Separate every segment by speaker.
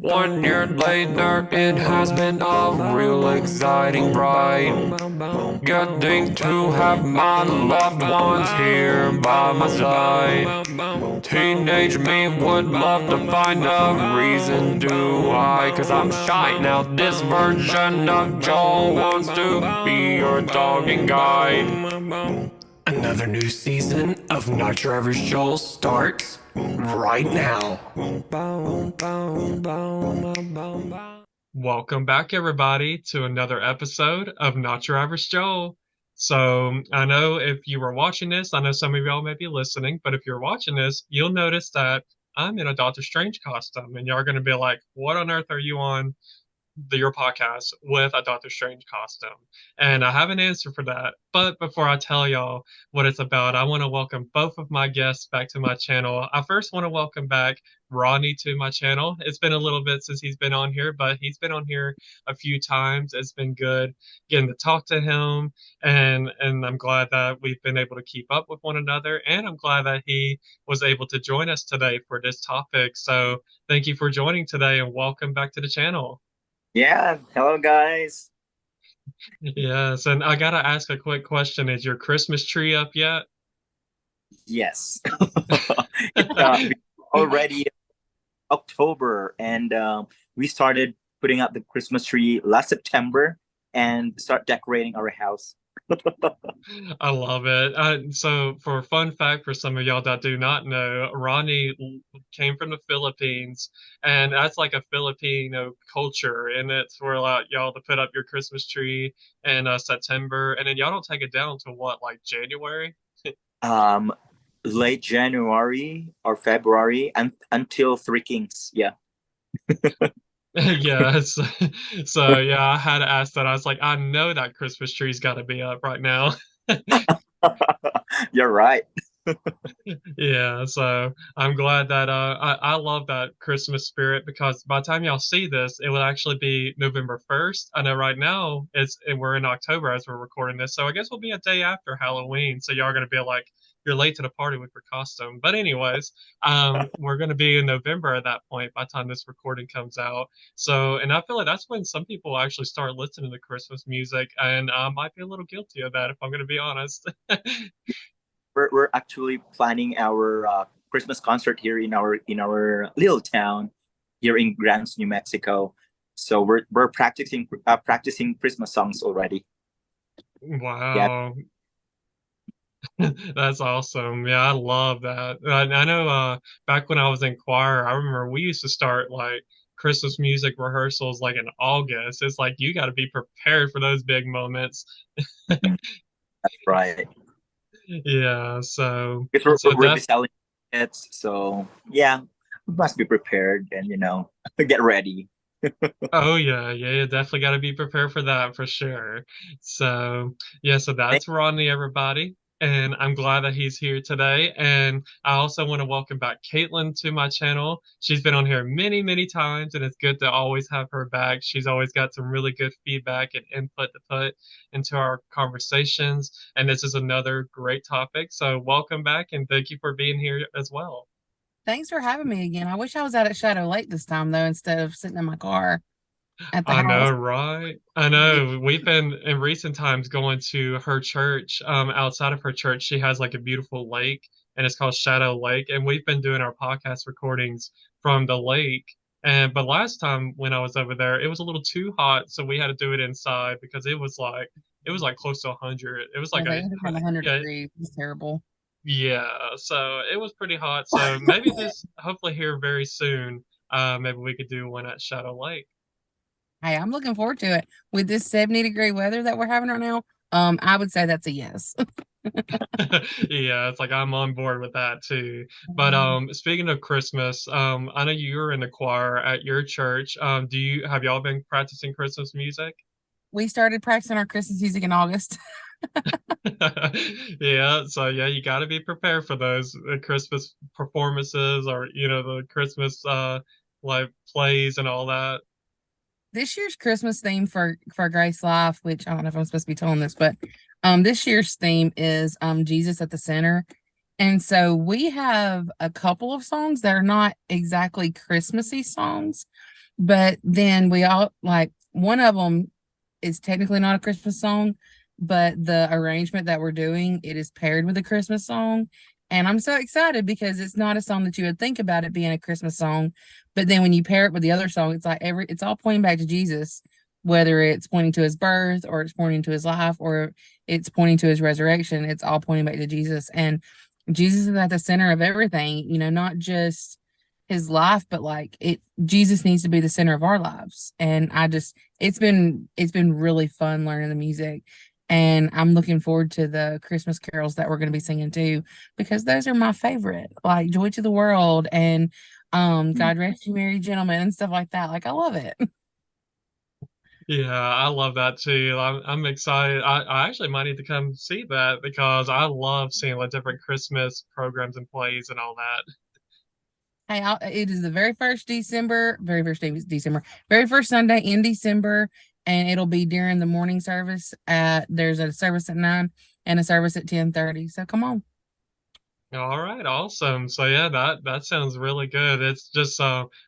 Speaker 1: 1 year later, it has been a real exciting ride. Getting to have my loved ones here by my side. Teenage me would love to find a reason to why, 'cause I'm shy now. This version of Joel wants to be your dog and guide. Another new season of Not Your Average Joel starts right now. Welcome back, everybody, to another episode of Not Your Average Joel. So, I know if you were watching this, I know some of y'all may be listening, but if you're watching this, you'll notice that I'm in a Doctor Strange costume, and y'all are going to be like, what on earth are you on your podcast with a Doctor Strange costume? And I have an answer for that. But before I tell y'all what it's about, I want to welcome both of my guests back to my channel. I first want to welcome back Rodney to my channel. It's been a little bit since he's been on here, but he's been on here a few times. It's been good getting to talk to him, and I'm glad that we've been able to keep up with one another, and I'm glad that he was able to join us today for this topic. So thank you for joining today, and welcome back to the channel.
Speaker 2: Yeah, hello guys.
Speaker 1: Yes, and I gotta ask a quick question. Is your Christmas tree up yet?
Speaker 2: Yes. It's already October and we started putting up the Christmas tree last September and start decorating our house.
Speaker 1: I love it. So, for a fun fact for some of y'all that do not know, Ronnie came from the Philippines, and that's like a Filipino culture, and it's where like y'all to put up your Christmas tree in September, and then y'all don't take it down to what, like January?
Speaker 2: Um Late January or February and until Three Kings. Yeah.
Speaker 1: Yes. So yeah, I had to ask that. I was like, I know that Christmas tree's got to be up right now.
Speaker 2: You're right.
Speaker 1: Yeah, so I'm glad that I love that Christmas spirit because by the time y'all see this, it will actually be November 1st. I know right now it's and we're in October as we're recording this, so I guess we'll be a day after Halloween. So y'all are gonna be like, you're late to the party with your costume. But anyways, we're gonna be in November at that point by the time this recording comes out. So and I feel like that's when some people actually start listening to Christmas music, and I might be a little guilty of that if I'm gonna be honest.
Speaker 2: We're actually planning our Christmas concert here in our little town here in Grants, New Mexico. So we're practicing Christmas songs already. Yeah.
Speaker 1: Wow. That's awesome. Yeah, I love that. I know back when I was in choir, I remember we used to start like Christmas music rehearsals like in August. It's like you got to be prepared for those big moments.
Speaker 2: Mm, that's right.
Speaker 1: Yeah, so
Speaker 2: Because
Speaker 1: so
Speaker 2: we're be
Speaker 1: def
Speaker 2: selling it, so yeah, we must be prepared and get ready.
Speaker 1: oh yeah, yeah, you definitely got to be prepared for that for sure. So yeah, so
Speaker 2: Thank-
Speaker 1: that's Rodney, everybody, and I'm glad that he's here today. And I also want to welcome back Caitlyn to my channel. She's been on here many, many times, and it's good to always have her back. She's always got some really good feedback and input to put into our conversations, and this is another great topic. So welcome back, and thank you for being here as well.
Speaker 3: Thanks for having me again. I wish I was out at Shadow Lake this time though, instead of sitting in my car at the
Speaker 1: I know,
Speaker 3: house.
Speaker 1: right? I
Speaker 3: Yeah.
Speaker 1: know. We've been in recent times going to her church. Outside of her church, she has like a beautiful lake, and it's called Shadow Lake. And we've been doing our podcast recordings from the lake. And but last time when I was over there, it was a little too hot, so we had to do it inside because it was like close to 100. It was
Speaker 3: I
Speaker 1: like
Speaker 3: was like,
Speaker 1: a
Speaker 3: it was around 100
Speaker 1: yeah,
Speaker 3: degrees. It's terrible.
Speaker 1: yeah. So it was pretty hot. So maybe this hopefully here very soon, maybe we could do one at Shadow Lake.
Speaker 3: Hey, I'm looking forward to it. With this 70-degree weather that we're having right now, I would say that's a yes.
Speaker 1: Yeah, it's like I'm on board with that too. But speaking of Christmas, I know you're in the choir at your church. Do you have y'all been practicing Christmas music?
Speaker 3: We started practicing our Christmas music in August.
Speaker 1: Yeah, so yeah, you got to be prepared for those Christmas performances or the Christmas like plays and all that.
Speaker 3: This year's Christmas theme for Grace Life, which I don't know if I'm supposed to be telling this, but this year's theme is Jesus at the center. And so we have a couple of songs that are not exactly Christmassy songs, But then we all like one of them is technically not a Christmas song, but the arrangement that we're doing, it is paired with a Christmas song. And I'm so excited because it's not a song that you would think about it being a Christmas song. But then when you pair it with the other song, it's like it's all pointing back to Jesus, whether it's pointing to his birth or it's pointing to his life or it's pointing to his resurrection. It's all pointing back to Jesus. And Jesus is at the center of everything, not just his life, but like Jesus needs to be the center of our lives. And it's been really fun learning the music. And I'm looking forward to the Christmas carols that we're going to be singing too, because those are my favorite, like Joy to the World and God Rest You Merry Gentlemen and stuff like that. Like I love it.
Speaker 1: Yeah, I love that too. I'm excited. I actually might need to come see that because I love seeing like different Christmas programs and plays and all that.
Speaker 3: Hey, it is the very first Sunday in December, and it'll be during the morning service. There's a service at 9 and a service at 10:30. So come on.
Speaker 1: All right, awesome. So yeah, that sounds really good. It's just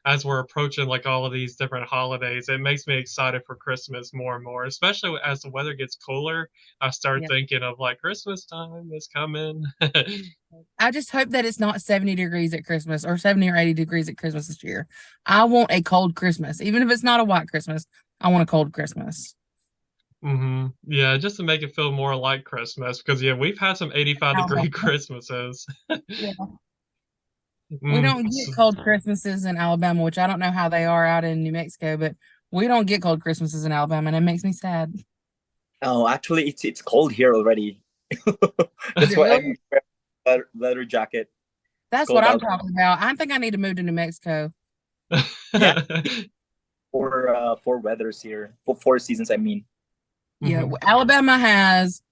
Speaker 1: as we're approaching like all of these different holidays, it makes me excited for Christmas more and more, especially as the weather gets cooler. I start
Speaker 3: Yeah.
Speaker 1: thinking of like Christmas time is coming.
Speaker 3: I just hope that it's not 70 degrees at Christmas or 70 or 80 degrees at Christmas this year. I want a cold Christmas. Even if it's not a white Christmas, I want a cold Christmas.
Speaker 1: Yeah, just to make it feel more like Christmas because yeah, we've had some 85-degree Christmases.
Speaker 3: Yeah. We
Speaker 1: Mm,
Speaker 3: don't get cold Christmases in Alabama, which I don't know how they are out in New Mexico, but we don't get cold Christmases in Alabama, and it makes me sad.
Speaker 2: Oh, actually, it's cold here already.
Speaker 3: Is
Speaker 2: That's
Speaker 3: it
Speaker 2: why
Speaker 3: really?
Speaker 2: I'm wearing leather jacket. It's
Speaker 3: That's what
Speaker 2: cold
Speaker 3: I'm
Speaker 2: out.
Speaker 3: talking about. I think I need to move to New Mexico.
Speaker 2: Yeah, four weathers here. For 4 seasons, I mean.
Speaker 3: Yeah,
Speaker 1: Mhm.
Speaker 3: Alabama has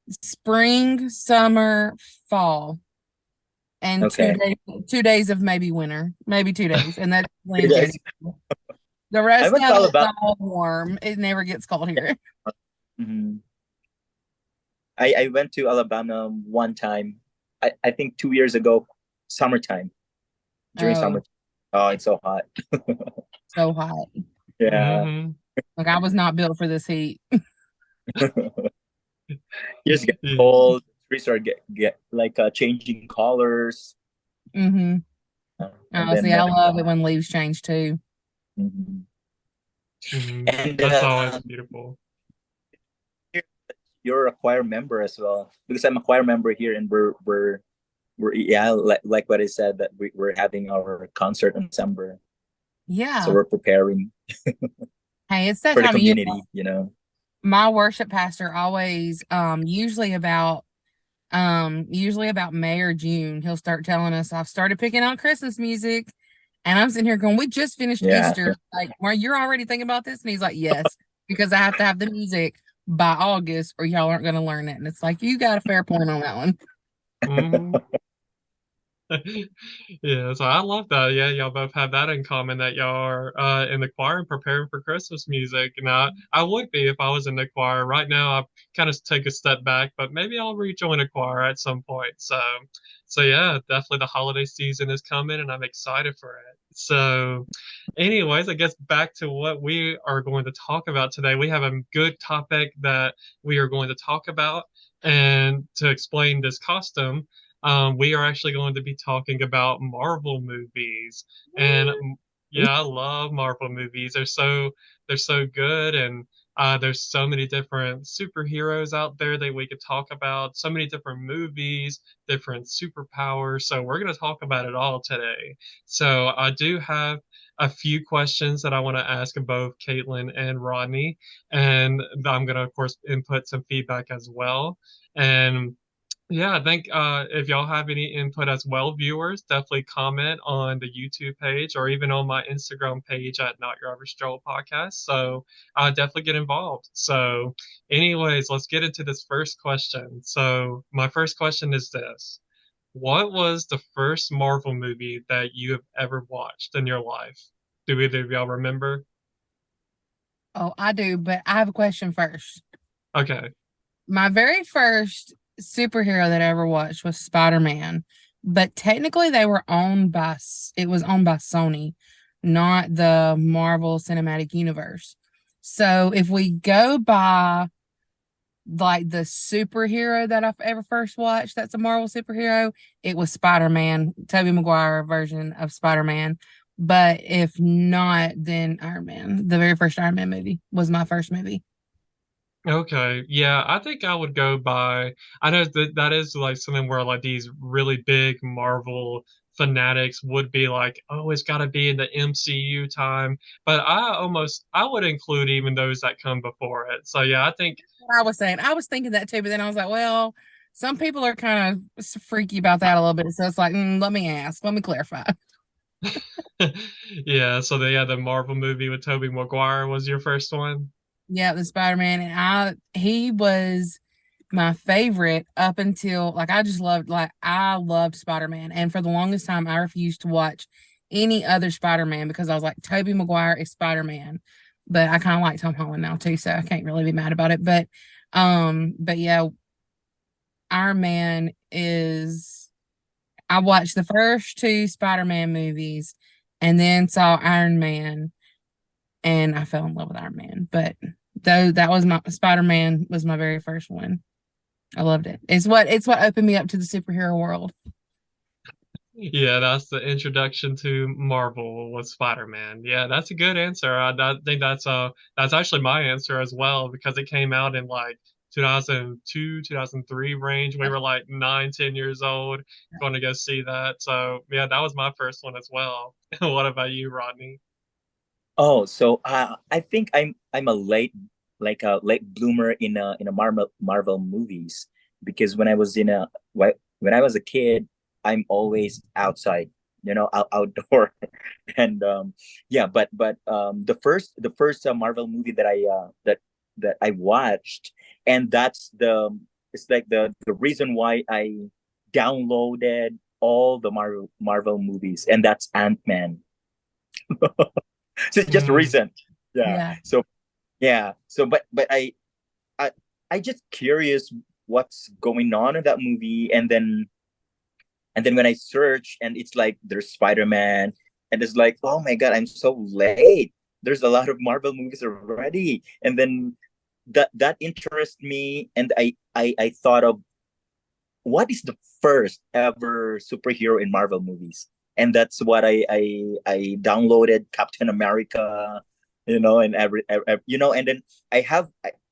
Speaker 3: spring, summer, fall, and
Speaker 2: Okay.
Speaker 3: 2 days of maybe winter, maybe 2 days, and that's
Speaker 2: You
Speaker 3: in
Speaker 2: guys,
Speaker 3: January. The
Speaker 2: I
Speaker 3: rest
Speaker 2: went to
Speaker 3: of it's
Speaker 2: Alabama.
Speaker 3: all warm. It never gets cold
Speaker 2: Yeah.
Speaker 3: here.
Speaker 2: Mhm. I went to Alabama one time. I think 2 years ago, summertime, during
Speaker 3: Oh,
Speaker 2: summer. Oh, it's so hot.
Speaker 3: so hot.
Speaker 2: Yeah.
Speaker 1: Mhm.
Speaker 3: Like I was not built for this heat.
Speaker 2: You just get
Speaker 1: Yeah.
Speaker 2: cold. Trees start get like changing colors,
Speaker 3: Mm-hmm.
Speaker 2: and
Speaker 3: Oh, see,
Speaker 2: then
Speaker 3: I love it when leaves change too.
Speaker 2: mhm.
Speaker 1: Mhm.
Speaker 2: And
Speaker 1: That's always beautiful.
Speaker 2: you're a choir member as well, because I'm a choir member here, and we're yeah, like what I said, that we're having our concert in December, so
Speaker 3: Yeah.
Speaker 2: we're preparing
Speaker 3: Hey, it's that
Speaker 2: for the
Speaker 3: time of year.
Speaker 2: community, you know.
Speaker 3: My worship pastor always, usually about May or June, he'll start telling us, I've started picking out Christmas music. And I'm sitting here going, we just finished
Speaker 2: Yeah.
Speaker 3: Easter. Like, well, you're already thinking about this? And he's like, yes, because I have to have the music by August or y'all aren't going to learn it. And it's like, you got a fair point on that one.
Speaker 1: Mhm. Yeah, so I love that. Yeah, y'all both have that in common that y'all are in the choir and preparing for Christmas music. And I would be if I was in the choir. Right now, I kind of take a step back, but maybe I'll rejoin a choir at some point. So yeah, definitely the holiday season is coming, and I'm excited for it. So, anyways, I guess back to what we are going to talk about today. We have a good topic that we are going to talk about, and to explain this costume we are actually going to be talking about Marvel movies. And yeah, I love Marvel movies. They're so good, and there's so many different superheroes out there that we could talk about. So many different movies, different superpowers. So we're going to talk about it all today. So I do have a few questions that I want to ask both Caitlyn and Rodney, and I'm going to, of course, input some feedback as well. And yeah, I think if y'all have any input as well, viewers, definitely comment on the YouTube page or even on my Instagram page at Not Your Average Joel Podcast. So definitely get involved. So, anyways, let's get into this first question. So, my first question is this: what was the first Marvel movie that you have ever watched in your life? Do either of y'all remember?
Speaker 3: Oh, I do, but I have a question first.
Speaker 1: Okay.
Speaker 3: My very first superhero that I ever watched was Spider-Man, but technically they were it was owned by Sony. not the Marvel Cinematic Universe. So if we go by like the superhero that I've ever first watched that's a Marvel superhero, it was Spider-Man, Tobey Maguire version of Spider-Man. But if not, then Iron Man. The very first Iron Man movie was my first movie.
Speaker 1: Okay, yeah, I think I would go by. I know that that is like something where like these really big Marvel fanatics would be like, oh, it's got to be in the MCU time. But I would include even those that come before it. So yeah, I think
Speaker 3: I was saying, I was thinking that too, but then I was like, well, some people are kind of freaky about that a little bit. So it's like, let me ask, let me clarify.
Speaker 1: yeah. So the Marvel movie with Tobey Maguire was your first one.
Speaker 3: Yeah, the Spider-Man, and he was my favorite up until like I loved Spider-Man, and for the longest time I refused to watch any other Spider-Man because I was like, Tobey Maguire is Spider-Man. But I kind of like Tom Holland now too, so I can't really be mad about it. But yeah, Iron Man is I watched the first two Spider-Man movies and then saw Iron Man and I fell in love with Iron Man. But though that was my Spider-Man was my very first one. I loved it. It's what opened me up to the superhero world.
Speaker 1: Yeah, that's the introduction to Marvel was Spider-Man. Yeah, that's a good answer. I think that's actually my answer as well because it came out in like 2002, 2003 range. We were like 9, 10 years old going to go see that. So yeah, that was my first one as well. What about you, Rodney?
Speaker 2: Oh, so I think I'm a late bloomer in a Marvel movies, because when I was a kid, I'm always outside, outdoor. And yeah, but the first Marvel movie that I watched, and that's it's like the reason why I downloaded all the Marvel movies, and that's Ant-Man. So it's just
Speaker 1: Mm,
Speaker 2: recent. Yeah.
Speaker 3: Yeah.
Speaker 2: So yeah. So I I just curious what's going on in that movie, and then when I search, and it's like there's Spider-Man, and it's like, oh my God, I'm so late. There's a lot of Marvel movies already. And then that interests me, and I thought of what is the first ever superhero in Marvel movies. And that's what I downloaded Captain America, and and then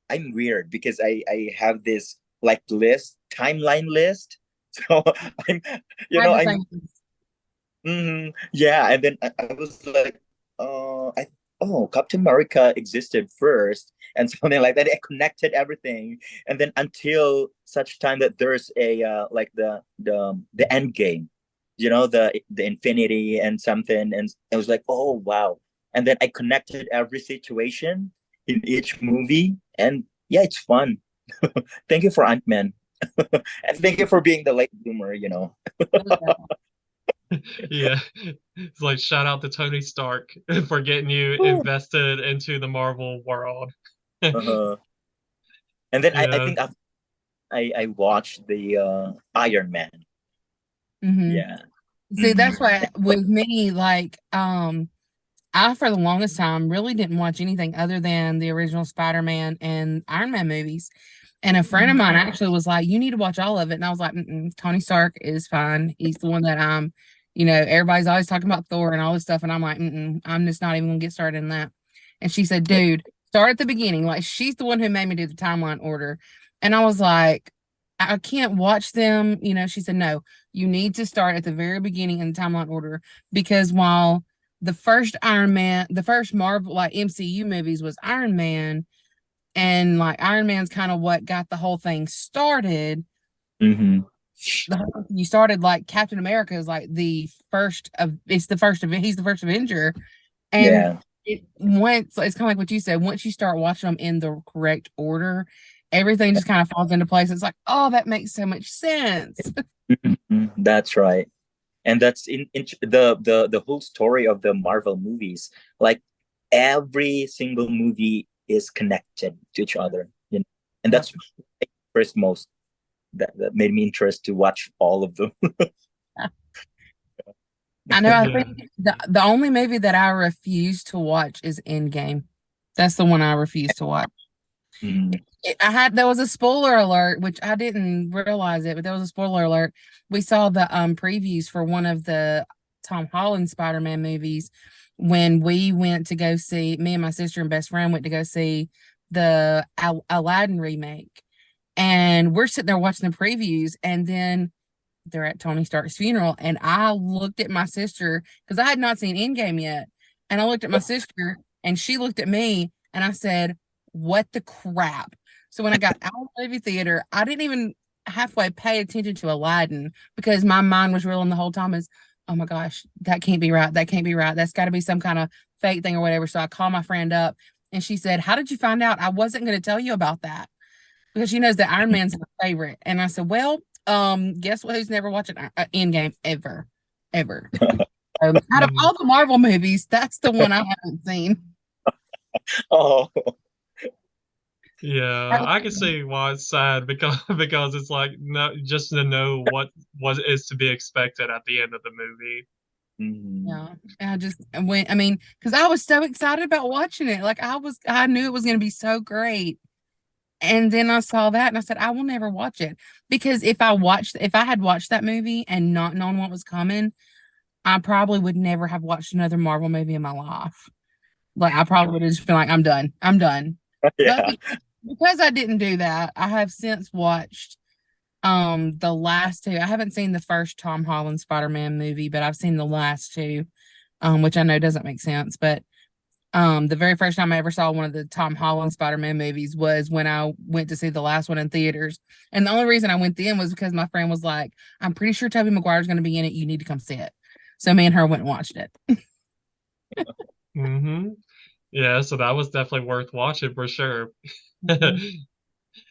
Speaker 2: I'm weird because I have this like list, timeline list. So I'm,
Speaker 3: I had the
Speaker 2: I'm
Speaker 3: same.
Speaker 2: yeah, and then I was like, Captain America existed first, and something like that. I connected everything, and then until such time that there's a like the end game, the infinity and something, and I was like, oh wow, and then I connected every situation in each movie, and yeah, it's fun. Thank you for Ant-Man, and thank you for being the late bloomer.
Speaker 1: yeah, it's like shout out to Tony Stark for getting you
Speaker 3: Ooh.
Speaker 1: invested into the Marvel world.
Speaker 2: Uh-huh. And then I
Speaker 1: Yeah.
Speaker 2: think I watched the Iron Man.
Speaker 3: Hmm.
Speaker 2: Yeah.
Speaker 3: See,
Speaker 2: Hmm.
Speaker 3: that's why with me, like, I for the longest time really didn't watch anything other than the original Spider-Man and Iron Man movies. And a friend of mine actually was like, "You need to watch all of it." And I was like, "Tony Stark is fine. He's the one that everybody's always talking about Thor and all this stuff." And I'm like, I'm just not even gonna get started in that." And she said, "Dude, start at the beginning." Like she's the one who made me do the timeline order. And I was like, I can't watch them. She said, "No, you need to start at the very beginning in the timeline order because while the first Iron Man, the first Marvel like MCU movies was Iron Man, and like Iron Man's kind of what got the whole thing started.
Speaker 2: Hmm.
Speaker 3: You started like Captain America is like it's the first of he's the first Avenger, and
Speaker 2: Yeah.
Speaker 3: it's kind of like what you said. Once you start watching them in the correct order, everything just kind of falls into place. It's like, oh, that makes so much sense.
Speaker 2: Mhm. That's right. And that's in the whole story of the Marvel movies. Like every single movie is connected to each other. And
Speaker 3: Yep.
Speaker 2: that's first most that made me interested to watch all of them.
Speaker 3: I know. I
Speaker 1: Yeah.
Speaker 3: think the only movie that I refuse to watch is Endgame. That's the one I refuse to watch.
Speaker 2: Mm.
Speaker 3: There was a spoiler alert, which I didn't realize it, but there was a spoiler alert. We saw the previews for one of the Tom Holland Spider-Man movies when we went to go see, me and my sister and best friend went to go see the Aladdin remake. And we're sitting there watching the previews, and then they're at Tony Stark's funeral. And I looked at my sister because I had not seen Endgame yet. And I looked at my sister and she looked at me and I said, "What the crap?" So when I got out of the movie theater, I didn't even halfway pay attention to Aladdin because my mind was reeling the whole time as, oh my gosh, that can't be right. That can't be right. That's got to be some kind of fake thing or whatever. So I called my friend up and she said, "How did you find out?" I wasn't going to tell you about that because she knows that Iron Man's my favorite. And I said, "Well, guess what? Who's never watched an Endgame ever, ever? Out of
Speaker 1: Mm.
Speaker 3: all the Marvel movies, that's the one I haven't seen."
Speaker 2: Oh,
Speaker 1: Yeah, I can see why it's sad because because it's like no just to know what is to be expected at the end of the movie.
Speaker 2: mm.
Speaker 3: Yeah, I just went. I mean, because I was so excited about watching it. Like I knew it was going to be so great. And then I saw that and I said, I will never watch it because if I had watched that movie and not known what was coming, I probably would never have watched another Marvel movie in my life. Like I probably would have just been like, I'm done. I'm done. But
Speaker 2: Yeah.
Speaker 3: because I didn't do that, I have since watched the last two. I haven't seen the first Tom Holland Spider-Man movie, but I've seen the last two, which I know doesn't make sense, but the very first time I ever saw one of the Tom Holland Spider-Man movies was when I went to see the last one in theaters. And the only reason I went then was because my friend was like, "I'm pretty sure Tobey Maguire's going to be in it. You need to come see it." So me and her went and watched it.
Speaker 1: Hmm. Yeah, so that was definitely worth watching for sure.
Speaker 3: Mhm.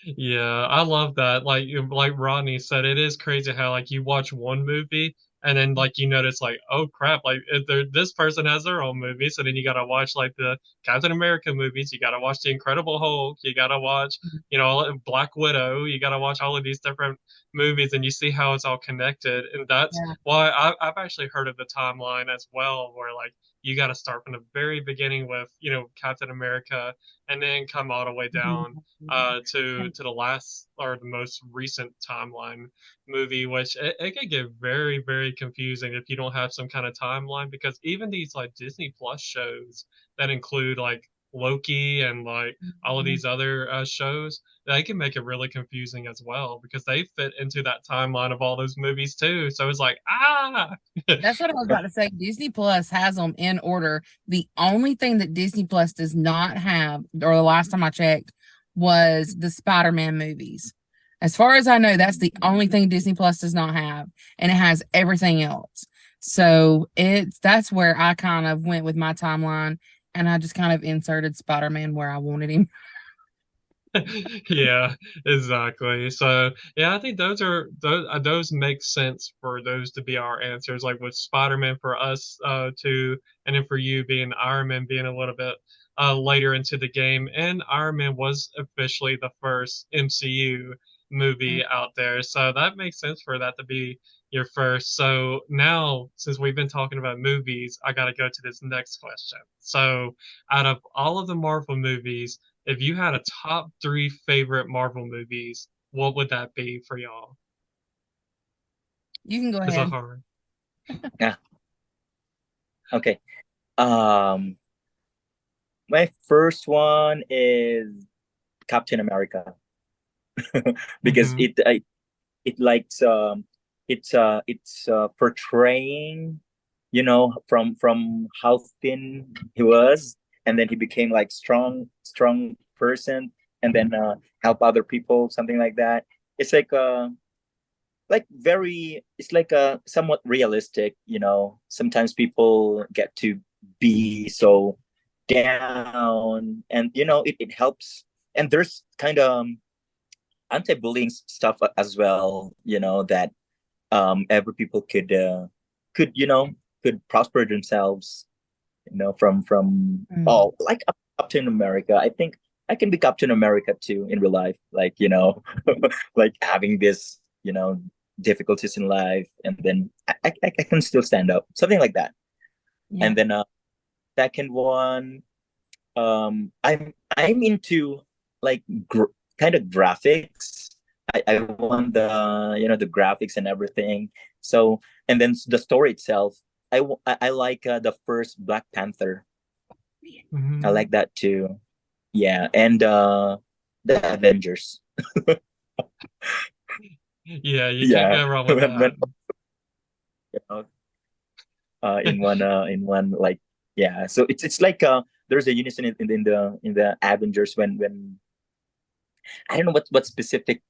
Speaker 1: Yeah, I love that. Like Rodney said, it is crazy how like you watch one movie and then like you notice like, oh crap, like this person has their own movie. So then you gotta watch like the Captain America movies, you gotta watch the Incredible Hulk, you gotta watch, Black Widow, you gotta watch all of these different movies and you see how it's all connected. And that's
Speaker 3: Yeah.
Speaker 1: why I've actually heard of the timeline as well, where like you gotta start from the very beginning with, Captain America and then come all the way down to the last or the most recent timeline movie, which it can get very very confusing if you don't have some kind of timeline because even these like Disney Plus shows that include like Loki and like all of
Speaker 3: Mhm.
Speaker 1: these other shows, they can make it really confusing as well because they fit into that timeline of all those movies too. So it's like
Speaker 3: That's what I was about to say. Disney Plus has them in order. The only thing that Disney Plus does not have, or the last time I checked, was the Spider-Man movies. As far as I know, that's the only thing Disney Plus does not have, and it has everything else. So that's where I kind of went with my timeline, and I just kind of inserted Spider-Man where I wanted him.
Speaker 1: Yeah, exactly. So yeah, I think those make sense for those to be our answers. Like with Spider-Man for us to, and then for you being Iron Man being a little bit later into the game, and Iron Man was officially the first MCU movie out there, so that makes sense for that to be your first. So now, since we've been talking about movies, I got to go to this next question. So out of all of the Marvel movies, if you had a top three favorite Marvel movies, what would that be for y'all?
Speaker 3: You can go
Speaker 1: It's a
Speaker 3: ahead.
Speaker 1: hard.
Speaker 2: Yeah. Okay. Um, my first one is Captain America because
Speaker 1: Hmm.
Speaker 2: it likes it's portraying, from how thin he was, and then he became like strong person, and then help other people, something like that. It's like very, it's like somewhat realistic. Sometimes people get to be so down, and it helps. And there's kind of anti-bullying stuff as well, that every people could could prosper themselves, from
Speaker 3: Mm.
Speaker 2: all, like Captain America. I think I can be Captain America too in real life, like like having this difficulties in life, and then I can still stand up, something like that.
Speaker 3: Yeah.
Speaker 2: And then second one, I'm into like kind of graphics. I want the graphics and everything. So, and then the story itself, I like the first Black Panther. I
Speaker 1: Mhm.
Speaker 2: like that too. Yeah, and the Avengers.
Speaker 1: Yeah, you can't
Speaker 2: Yeah,
Speaker 1: go wrong with that.
Speaker 2: you know, in one like, yeah. So it's like there's a unison in the Avengers when I don't know what specific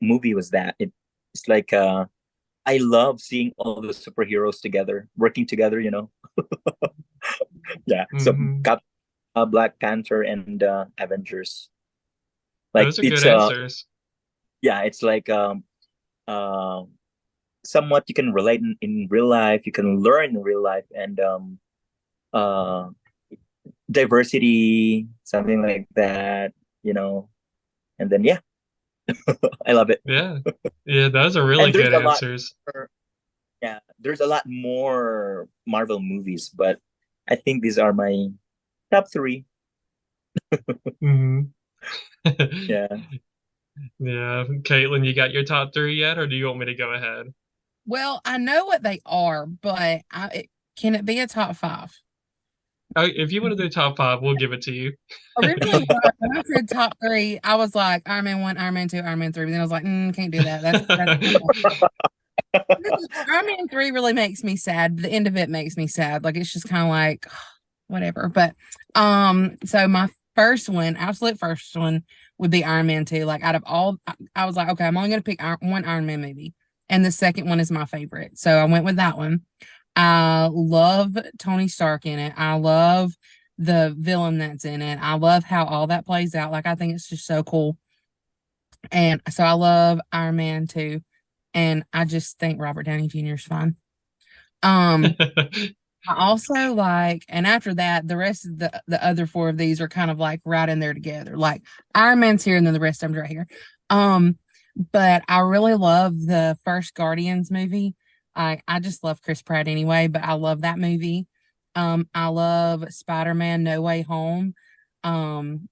Speaker 2: movie was that. It's like I love seeing all the superheroes together, working together. Yeah. So
Speaker 1: Hmm.
Speaker 2: Black Panther and Avengers. Like
Speaker 1: Those are good
Speaker 2: it's
Speaker 1: answers.
Speaker 2: yeah, it's like uh somewhat you can relate in real life, you can learn in real life, and uh diversity, something like that, you know. And then yeah, I love it.
Speaker 1: Yeah. Yeah, those are really
Speaker 2: And there's
Speaker 1: good
Speaker 2: a lot
Speaker 1: answers.
Speaker 2: more, yeah, there's a lot more Marvel movies, but I think these are my top three.
Speaker 1: Hmm.
Speaker 2: Yeah.
Speaker 1: Yeah. Caitlin, you got your top three yet, or do you want me to go ahead?
Speaker 3: Well, I know what they are, but can it be a top five?
Speaker 1: If you want to do top five, we'll give it to you.
Speaker 3: Originally, when I said top three, I was like Iron Man 1, Iron Man 2, Iron Man 3. But then I was like, can't do that. That's Iron Man 3 really makes me sad. The end of it makes me sad. Like it's just kind of like whatever. But so my first one, absolute first one would be Iron Man 2. Like out of all I was like, okay, I'm only gonna pick one Iron Man movie. And the second one is my favorite. So I went with that one. I love Tony Stark in it. I love the villain that's in it. I love how all that plays out. Like I think it's just so cool. And so I love Iron Man 2. And I just think Robert Downey Jr. is fine. Um, I also like, and after that, the rest of the other four of these are kind of like right in there together. Like Iron Man's here, and then the rest of them's right here. Um, but I really love the first Guardians movie. I just love Chris Pratt anyway, but I love that movie. I love Spider-Man No Way Home.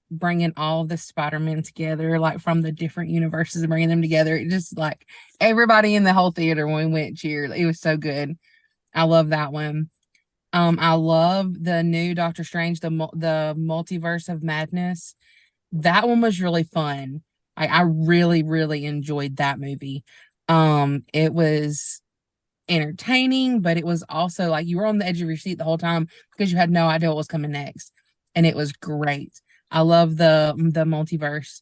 Speaker 3: Bringing all of the Spider-Man together, like from the different universes and bringing them together. It just like everybody in the whole theater when we went cheered. It was so good. I love that one. I love the new Doctor Strange, the Multiverse of Madness. That one was really fun. I really, really enjoyed that movie. It was entertaining, but it was also like you were on the edge of your seat the whole time because you had no idea what was coming next. And it was great. I love the multiverse.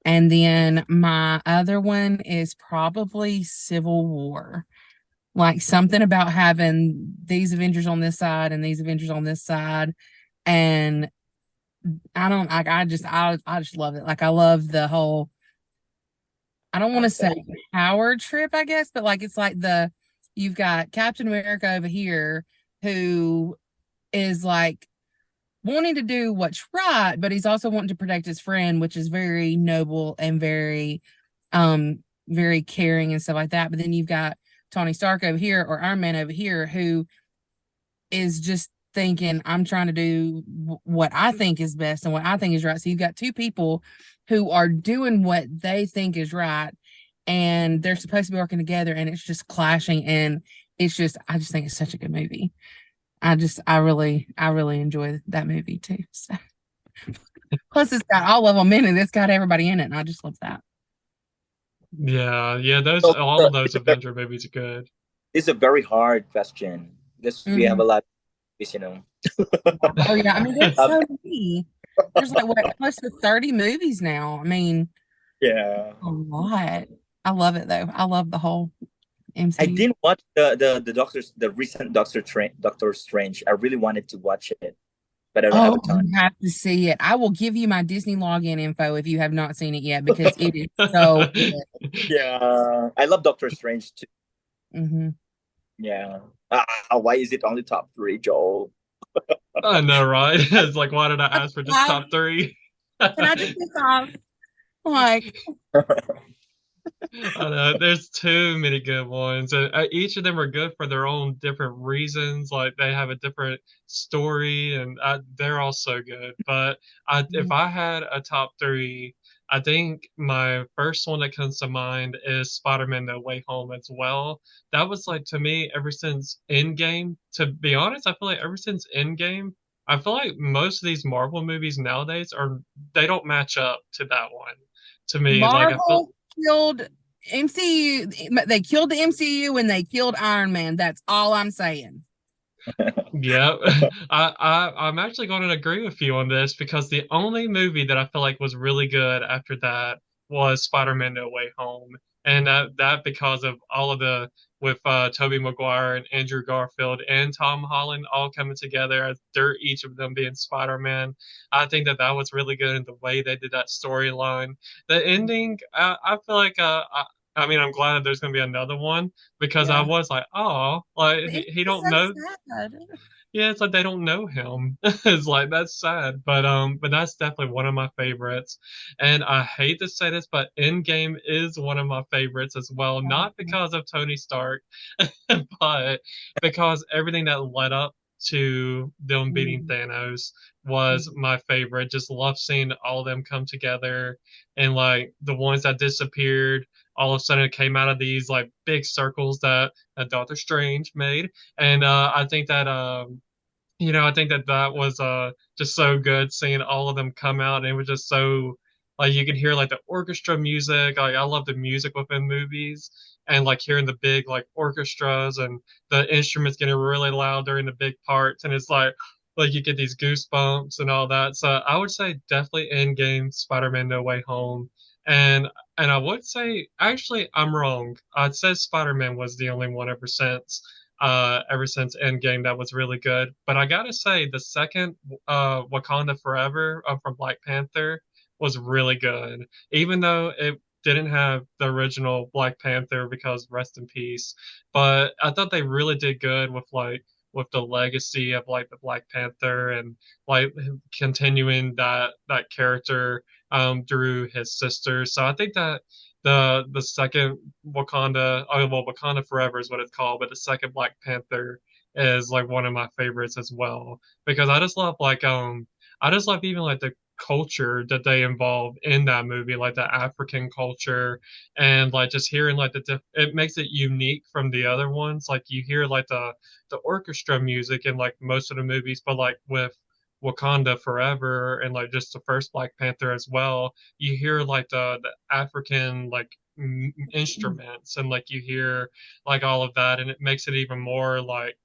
Speaker 3: And then my other one is probably Civil War. Like something about having these Avengers on this side and these Avengers on this side. And I don't like I just love it. Like I love the whole I don't want to say power trip, I guess, but like it's like you've got Captain America over here who is like wanting to do what's right, but he's also wanting to protect his friend, which is very noble and very caring and stuff like that. But then you've got Tony Stark over here or Iron Man over here who is just thinking, I'm trying to do what I think is best and what I think is right. So you've got two people who are doing what they think is right, and they're supposed to be working together, and it's just clashing. And I just think it's such a good movie. I really enjoy that movie too. So. Plus, it's got all of them in it. It's got everybody in it, and I just love that.
Speaker 1: Yeah, yeah, those
Speaker 2: So
Speaker 1: all of those Avenger movies are good.
Speaker 2: it's a very hard question because we have
Speaker 3: Mhm.
Speaker 2: a lot of movies.
Speaker 3: Oh yeah, I mean, there's
Speaker 2: Um,
Speaker 3: so many. There's like what close to 30 movies now. I mean,
Speaker 2: yeah.
Speaker 3: a lot. I love it though. I love the whole
Speaker 2: I
Speaker 3: MCU.
Speaker 2: didn't watch the recent Doctor Strange. I really wanted to watch it, but I don't have
Speaker 3: Oh,
Speaker 2: a time.
Speaker 3: you have to see it. I will give you my Disney login info if you have not seen it yet because it is so good.
Speaker 2: Yeah, I love Doctor Strange too.
Speaker 3: Hmm.
Speaker 2: Yeah. Why is it only top three, Joel?
Speaker 1: I know, right? It's like, why did I ask for just
Speaker 3: Can
Speaker 1: top three?
Speaker 3: I just pick off? Like,
Speaker 1: I know there's too many good ones, and each of them are good for their own different reasons. Like they have a different story, and they're all so good. But if I had a top three, I think my first one that comes to mind is Spider-Man: No Way Home as well. That was like to me ever since Endgame. To be honest, I feel like ever since Endgame, I feel like most of these Marvel movies nowadays are they don't match up to that one. To me, like I feel
Speaker 3: Marvel killed MCU. They killed the MCU and they killed Iron Man. That's all I'm saying.
Speaker 1: yeah, I'm actually going to agree with you on this because the only movie that I feel like was really good after that was Spider-Man: No Way Home, and that because of all of the with Tobey Maguire and Andrew Garfield and Tom Holland all coming together as they're each of them being Spider-Man. I think that that was really good in the way they did that storyline. The ending, I feel like I mean, I'm glad that there's going to be another one because I
Speaker 3: Yeah.
Speaker 1: was like, oh, like
Speaker 3: It's
Speaker 1: he don't
Speaker 3: so
Speaker 1: know
Speaker 3: sad.
Speaker 1: yeah, it's like they don't know him. It's like that's sad, but that's definitely one of my favorites. And I hate to say this, but Endgame is one of my favorites as well, not because of Tony Stark, but because everything that led up to them beating
Speaker 3: Mhm.
Speaker 1: Thanos was my favorite. Just love seeing all of them come together and like the ones that disappeared all of a sudden came out of these like big circles that Doctor Strange made. And I think that I think that that was just so good seeing all of them come out, and it was just so like you could hear like the orchestra music. Like I love the music within movies, and like hearing the big like orchestras and the instruments getting really loud during the big parts, and it's like you get these goosebumps and all that. So I would say definitely Endgame, Spider-Man: No Way Home, and and I would say actually I'm wrong. I'd say Spider-Man was the only one ever since Endgame that was really good. But I gotta say, the second Wakanda Forever from Black Panther was really good, even though it didn't have the original Black Panther because rest in peace. But I thought they really did good with the legacy of like the Black Panther and like continuing that character through his sisters. So I think that the second Wakanda, oh well, Wakanda Forever is what it's called, but the second Black Panther is like one of my favorites as well because I just love even like the culture that they involve in that movie, like the African culture, and like just hearing like it makes it unique from the other ones. Like you hear like the orchestra music in like most of the movies, but like with Wakanda Forever and like just the first Black Panther as well, you hear like the African like instruments and like you hear like all of that, and it makes it even more like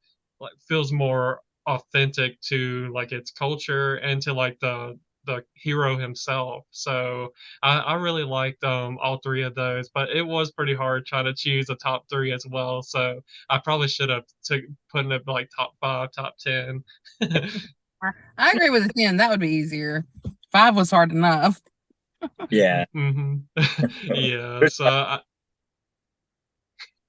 Speaker 1: feels more authentic to like its culture and to like the hero himself. So I really liked all three of those, but it was pretty hard trying to choose a top three as well. So I probably should have took putting it like top five, top 10.
Speaker 3: I agree with the 10. That would be easier. Five was hard enough.
Speaker 2: Yeah.
Speaker 1: hmm Yeah,
Speaker 2: There's
Speaker 1: so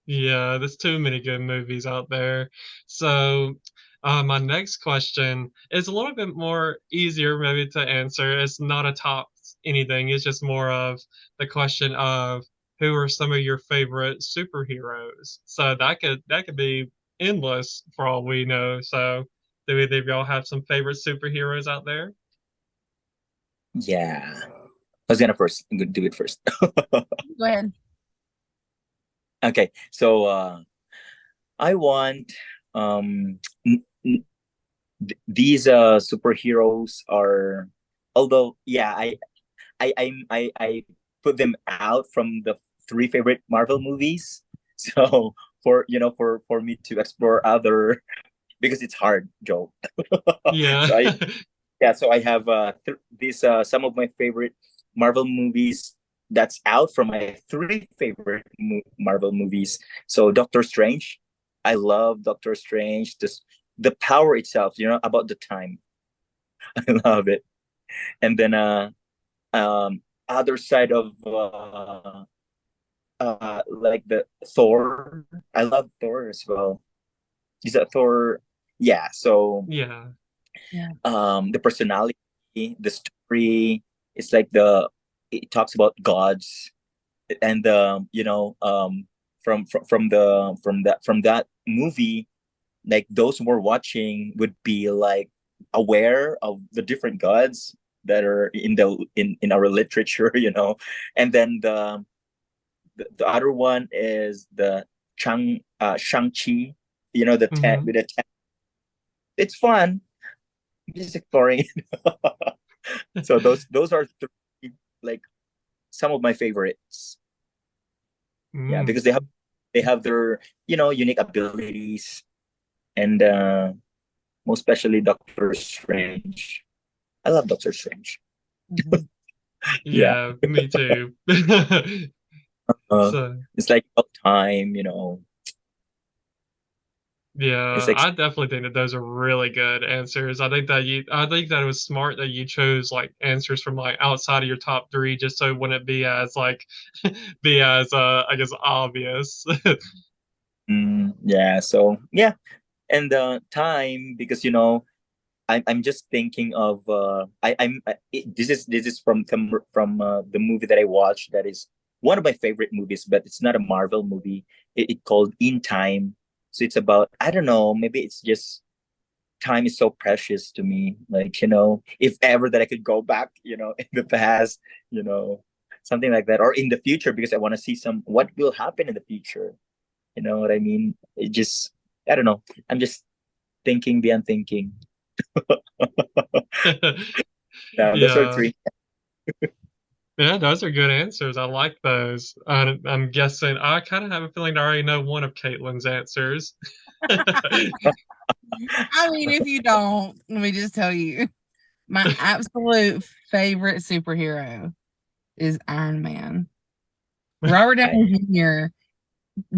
Speaker 1: yeah, there's too many good movies out there. So, my next question is a little bit more easier maybe to answer. It's not a top anything. It's just more of the question of who are some of your favorite superheroes. So that could be endless for all we know. So, do either of y'all have some favorite superheroes out there?
Speaker 2: yeah. I'm gonna do it first.
Speaker 3: Go ahead.
Speaker 2: Okay, so I want um these superheroes are, although yeah, I put them out from the three favorite Marvel movies. So for for me to explore other, because it's hard, Joe.
Speaker 1: Yeah.
Speaker 2: So I have these some of my favorite Marvel movies that's out from my three favorite Marvel movies. So Doctor Strange, I love Doctor Strange. Just the power itself, about the time. I love it. And then other side of like the Thor. I love Thor as well. Is that Thor? Yeah. So
Speaker 1: Yeah.
Speaker 3: Yeah.
Speaker 2: the personality, the story, it's like it talks about gods. and from that movie, like those who were watching would be like aware of the different gods that are in our literature, and then the other one is the Shang-Chi, the tent
Speaker 1: Hmm.
Speaker 2: with the tent. It's fun just exploring. So those are three, like some of my favorites. Yeah,
Speaker 1: Mm.
Speaker 2: because they have their unique abilities, and most especially Doctor Strange. I love Doctor Strange.
Speaker 3: Mhm.
Speaker 2: Yeah,
Speaker 1: Yeah, me too.
Speaker 2: uh,
Speaker 1: So
Speaker 2: it's like about time. It's
Speaker 1: yeah,
Speaker 2: like
Speaker 1: I definitely think that those are really good answers. I think that it was smart that you chose like answers from like outside of your top three, just so it wouldn't be as like be as I guess obvious.
Speaker 2: yeah. So yeah, and time because I'm just thinking of this is from the movie that I watched, that is one of my favorite movies, but it's not a Marvel movie. It called In Time. So it's about, I don't know, maybe it's just time is so precious to me. Like, if ever that I could go back, in the past, you know, something like that, or in the future, because I want to see what will happen in the future. You know what I mean? It just, I don't know. I'm just thinking beyond thinking. Yeah, those are
Speaker 1: Yeah.
Speaker 2: three.
Speaker 1: Yeah, those are good answers. I like those. I'm guessing I kind of have a feeling I already know one of Caitlyn's answers.
Speaker 3: I mean, if you don't, let me just tell you, my absolute favorite superhero is Iron Man. Robert
Speaker 2: I,
Speaker 3: Downey Jr.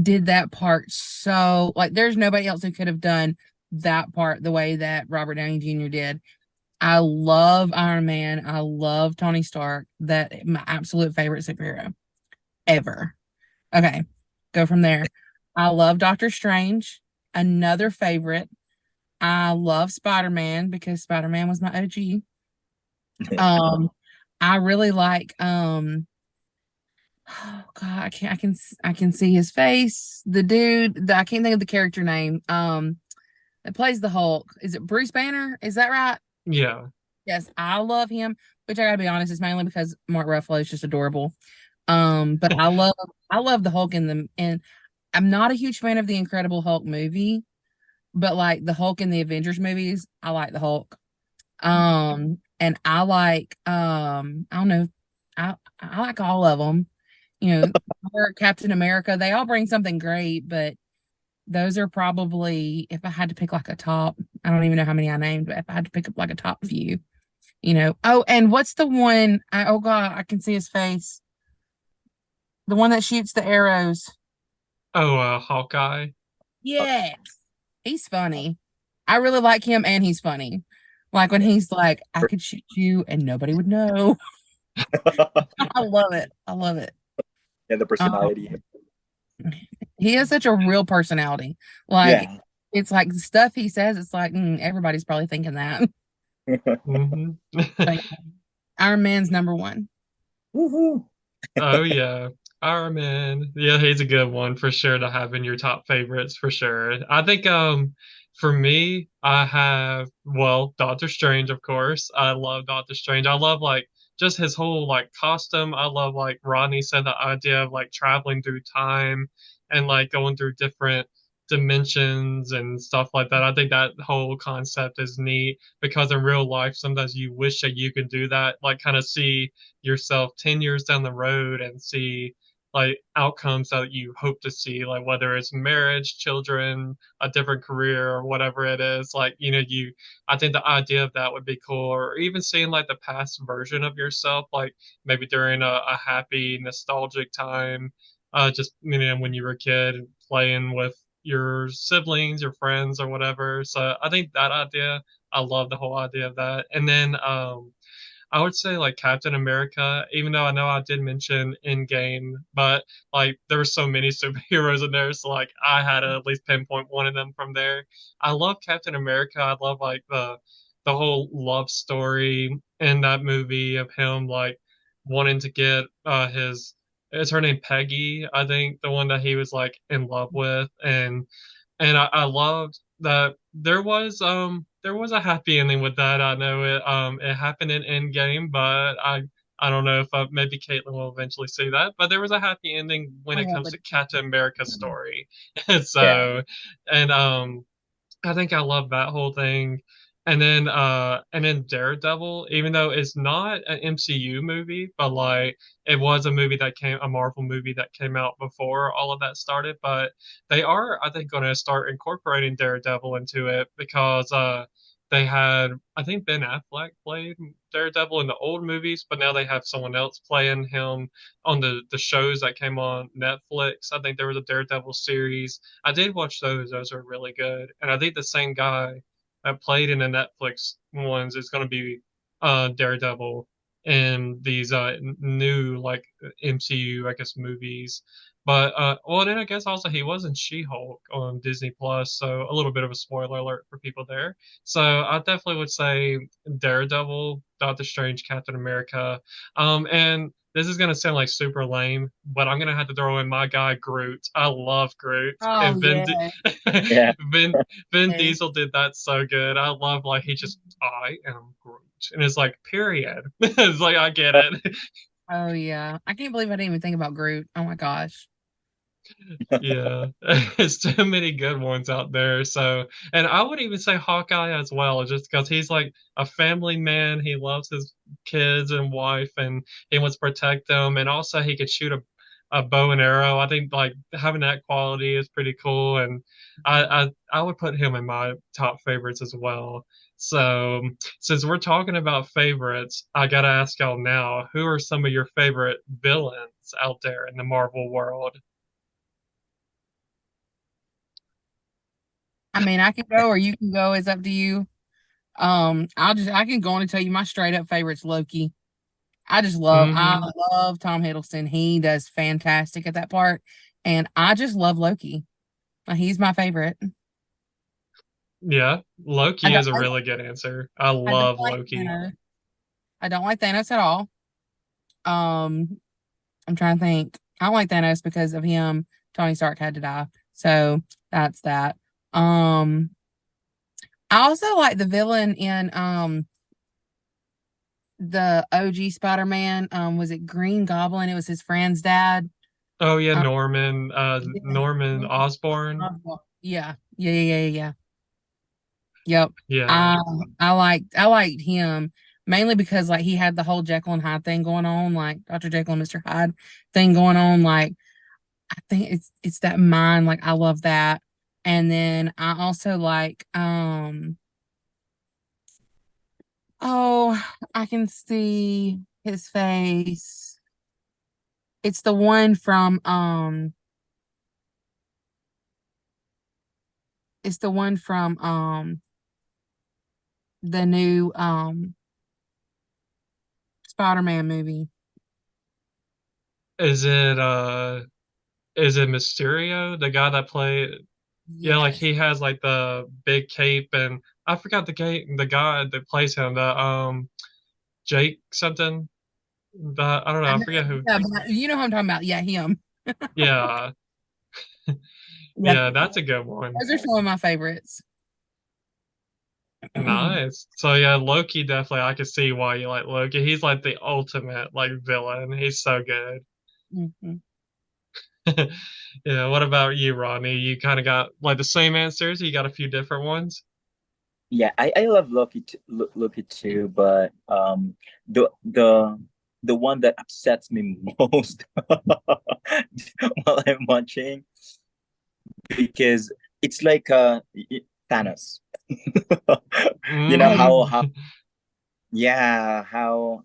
Speaker 3: did that part so like there's nobody else who could have done that part the way that Robert Downey Jr. did. I love Iron Man. I love Tony Stark. That my absolute favorite superhero ever. Okay, go from there. I love Doctor Strange, another favorite. I love Spider-Man because Spider-Man was my OG. Um, I really like oh God, I can see his face. The dude, I can't think of the character name. That plays the Hulk. Is it Bruce Banner? Is that right?
Speaker 1: Yeah.
Speaker 3: Yes, I love him, which I gotta be honest, is mainly because Mark Ruffalo is just adorable. But I love the Hulk in them, and I'm not a huge fan of the Incredible Hulk movie, but like the Hulk in the Avengers movies, I like the Hulk. And I like I don't know, I like all of them. You know, Thor, Captain America, they all bring something great, but those are probably if I had to pick like a top, I don't even know how many I named, but if I had to pick up like a top few, Oh, and what's the one? Oh God, I can see his face. The one that shoots the arrows.
Speaker 1: Oh, Hawkeye.
Speaker 3: Yes, he's funny. I really like him, and he's funny. Like when he's like, "I could shoot you, and nobody would know." I love it. I love it.
Speaker 2: Yeah, the personality.
Speaker 3: Um, he has such a real personality. Like
Speaker 2: Yeah.
Speaker 3: it's like the stuff he says. It's like everybody's probably thinking that.
Speaker 1: Hmm.
Speaker 3: But Iron Man's number one.
Speaker 2: Woohoo.
Speaker 1: Oh yeah. Iron Man. Yeah, he's a good one for sure to have in your top favorites for sure. I think for me, I have well, Doctor Strange, of course. I love Doctor Strange. I love like just his whole like costume. I love like Rodney said the idea of like traveling through time and like going through different dimensions and stuff like that. I think that whole concept is neat because in real life sometimes you wish that you could do that, like kind of see yourself 10 years down the road and see like outcomes that you hope to see, like whether it's marriage, children, a different career, or whatever it is. Like, I think the idea of that would be cool, or even seeing like the past version of yourself, like maybe during a happy, nostalgic time, just, when you were a kid playing with your siblings, your friends, or whatever. So I think that idea, I love the whole idea of that. And then, I would say like Captain America, even though I know I did mention Endgame, but like there were so many superheroes in there, so like I had to at least pinpoint one of them from there. I love Captain America. I love like the whole love story in that movie of him like wanting to get his is her name Peggy, I think, the one that he was like in love with, and I loved that there was a happy ending with that. I know it happened in Endgame, but I don't know if maybe Caitlyn will eventually see that. But there was a happy ending when
Speaker 3: I
Speaker 1: it
Speaker 3: won't,
Speaker 1: comes
Speaker 3: but
Speaker 1: to Captain America's story. And
Speaker 2: Yeah.
Speaker 1: so and I think I love that whole thing. And then Daredevil, even though it's not an MCU movie, but like it was a Marvel movie that came out before all of that started. But they are, I think, gonna start incorporating Daredevil into it because they had, I think Ben Affleck played Daredevil in the old movies, but now they have someone else playing him on the shows that came on Netflix. I think there was a Daredevil series. I did watch those. Those are really good. And I think the same guy that played in the Netflix ones is going to be Daredevil in these new like MCU, I guess, movies. But well, then I guess also he was in She-Hulk on Disney Plus, so a little bit of a spoiler alert for people there. So I definitely would say Daredevil, Doctor Strange, Captain America, and this is gonna sound like super lame, but I'm gonna have to throw in my guy Groot. I love Groot,
Speaker 3: oh
Speaker 1: and
Speaker 3: yeah.
Speaker 2: Yeah.
Speaker 1: Vin Vin
Speaker 3: Yes.
Speaker 1: Diesel did that so good. I love like he just I am Groot, and it's like period. It's like I get it.
Speaker 3: Oh yeah. I can't believe I didn't even think about Groot. Oh my gosh.
Speaker 1: Yeah, it's too many good ones out there. So, and I would even say Hawkeye as well, just because he's like a family man. He loves his kids and wife, and he wants to protect them. And also, he could shoot a bow and arrow. I think like having that quality is pretty cool. And I would put him in my top favorites as well. So, since we're talking about favorites, I gotta ask y'all now, who are some of your favorite villains out there in the Marvel world?
Speaker 3: I mean, I can go or you can go. It's up to you. I can go on and tell you my straight up favorite's Loki. I
Speaker 1: Hmm.
Speaker 3: love Tom Hiddleston. He does fantastic at that part. And I just love Loki. He's my favorite.
Speaker 1: Yeah,
Speaker 3: I
Speaker 1: Loki
Speaker 3: don't
Speaker 1: is a
Speaker 3: like
Speaker 1: really good answer. I
Speaker 3: I don't
Speaker 1: love
Speaker 3: like
Speaker 1: Loki.
Speaker 3: Thanos. I don't like Thanos at all. Um, I'm trying to think. I don't like Thanos because of him. Tony Stark had to die. So that's that. Um, I also like the villain in the OG Spider-Man. Was it Green Goblin? It was his friend's dad.
Speaker 1: Oh yeah,
Speaker 3: Um,
Speaker 1: Norman Osborn.
Speaker 3: yeah, yeah, yeah, yeah, yeah. Yeah. Yep.
Speaker 1: Yeah,
Speaker 3: I I liked him mainly because like he had the whole Jekyll and Hyde thing going on, like Dr. Jekyll and Mr. Hyde thing going on. Like I think it's that mind. Like I love that. And then I also like oh, I can see his face. It's the one from it's the one from the new Spider-Man movie.
Speaker 1: is it is it Mysterio, the guy that played? Yeah, like
Speaker 3: Yes.
Speaker 1: he has like the big cape, and I forgot the guy that plays him, the Jake something. The I don't know,
Speaker 3: I
Speaker 1: I
Speaker 3: know,
Speaker 1: forget who.
Speaker 3: yeah, but you know who I'm talking about. Yeah, him.
Speaker 1: Yeah,
Speaker 3: Yeah,
Speaker 1: yeah, that's a good one.
Speaker 3: those are some of my favorites.
Speaker 1: Nice. So yeah, Loki definitely I can see why you like Loki. He's like the ultimate like villain. He's so good.
Speaker 3: Mhm.
Speaker 1: Yeah, what about you, Rodney? You kind of got like the same answers. You got a few different ones.
Speaker 2: Yeah, I love Loki too, but the one that upsets me most while I'm watching, because it's like Thanos. You know
Speaker 1: Hmm.
Speaker 2: how yeah, how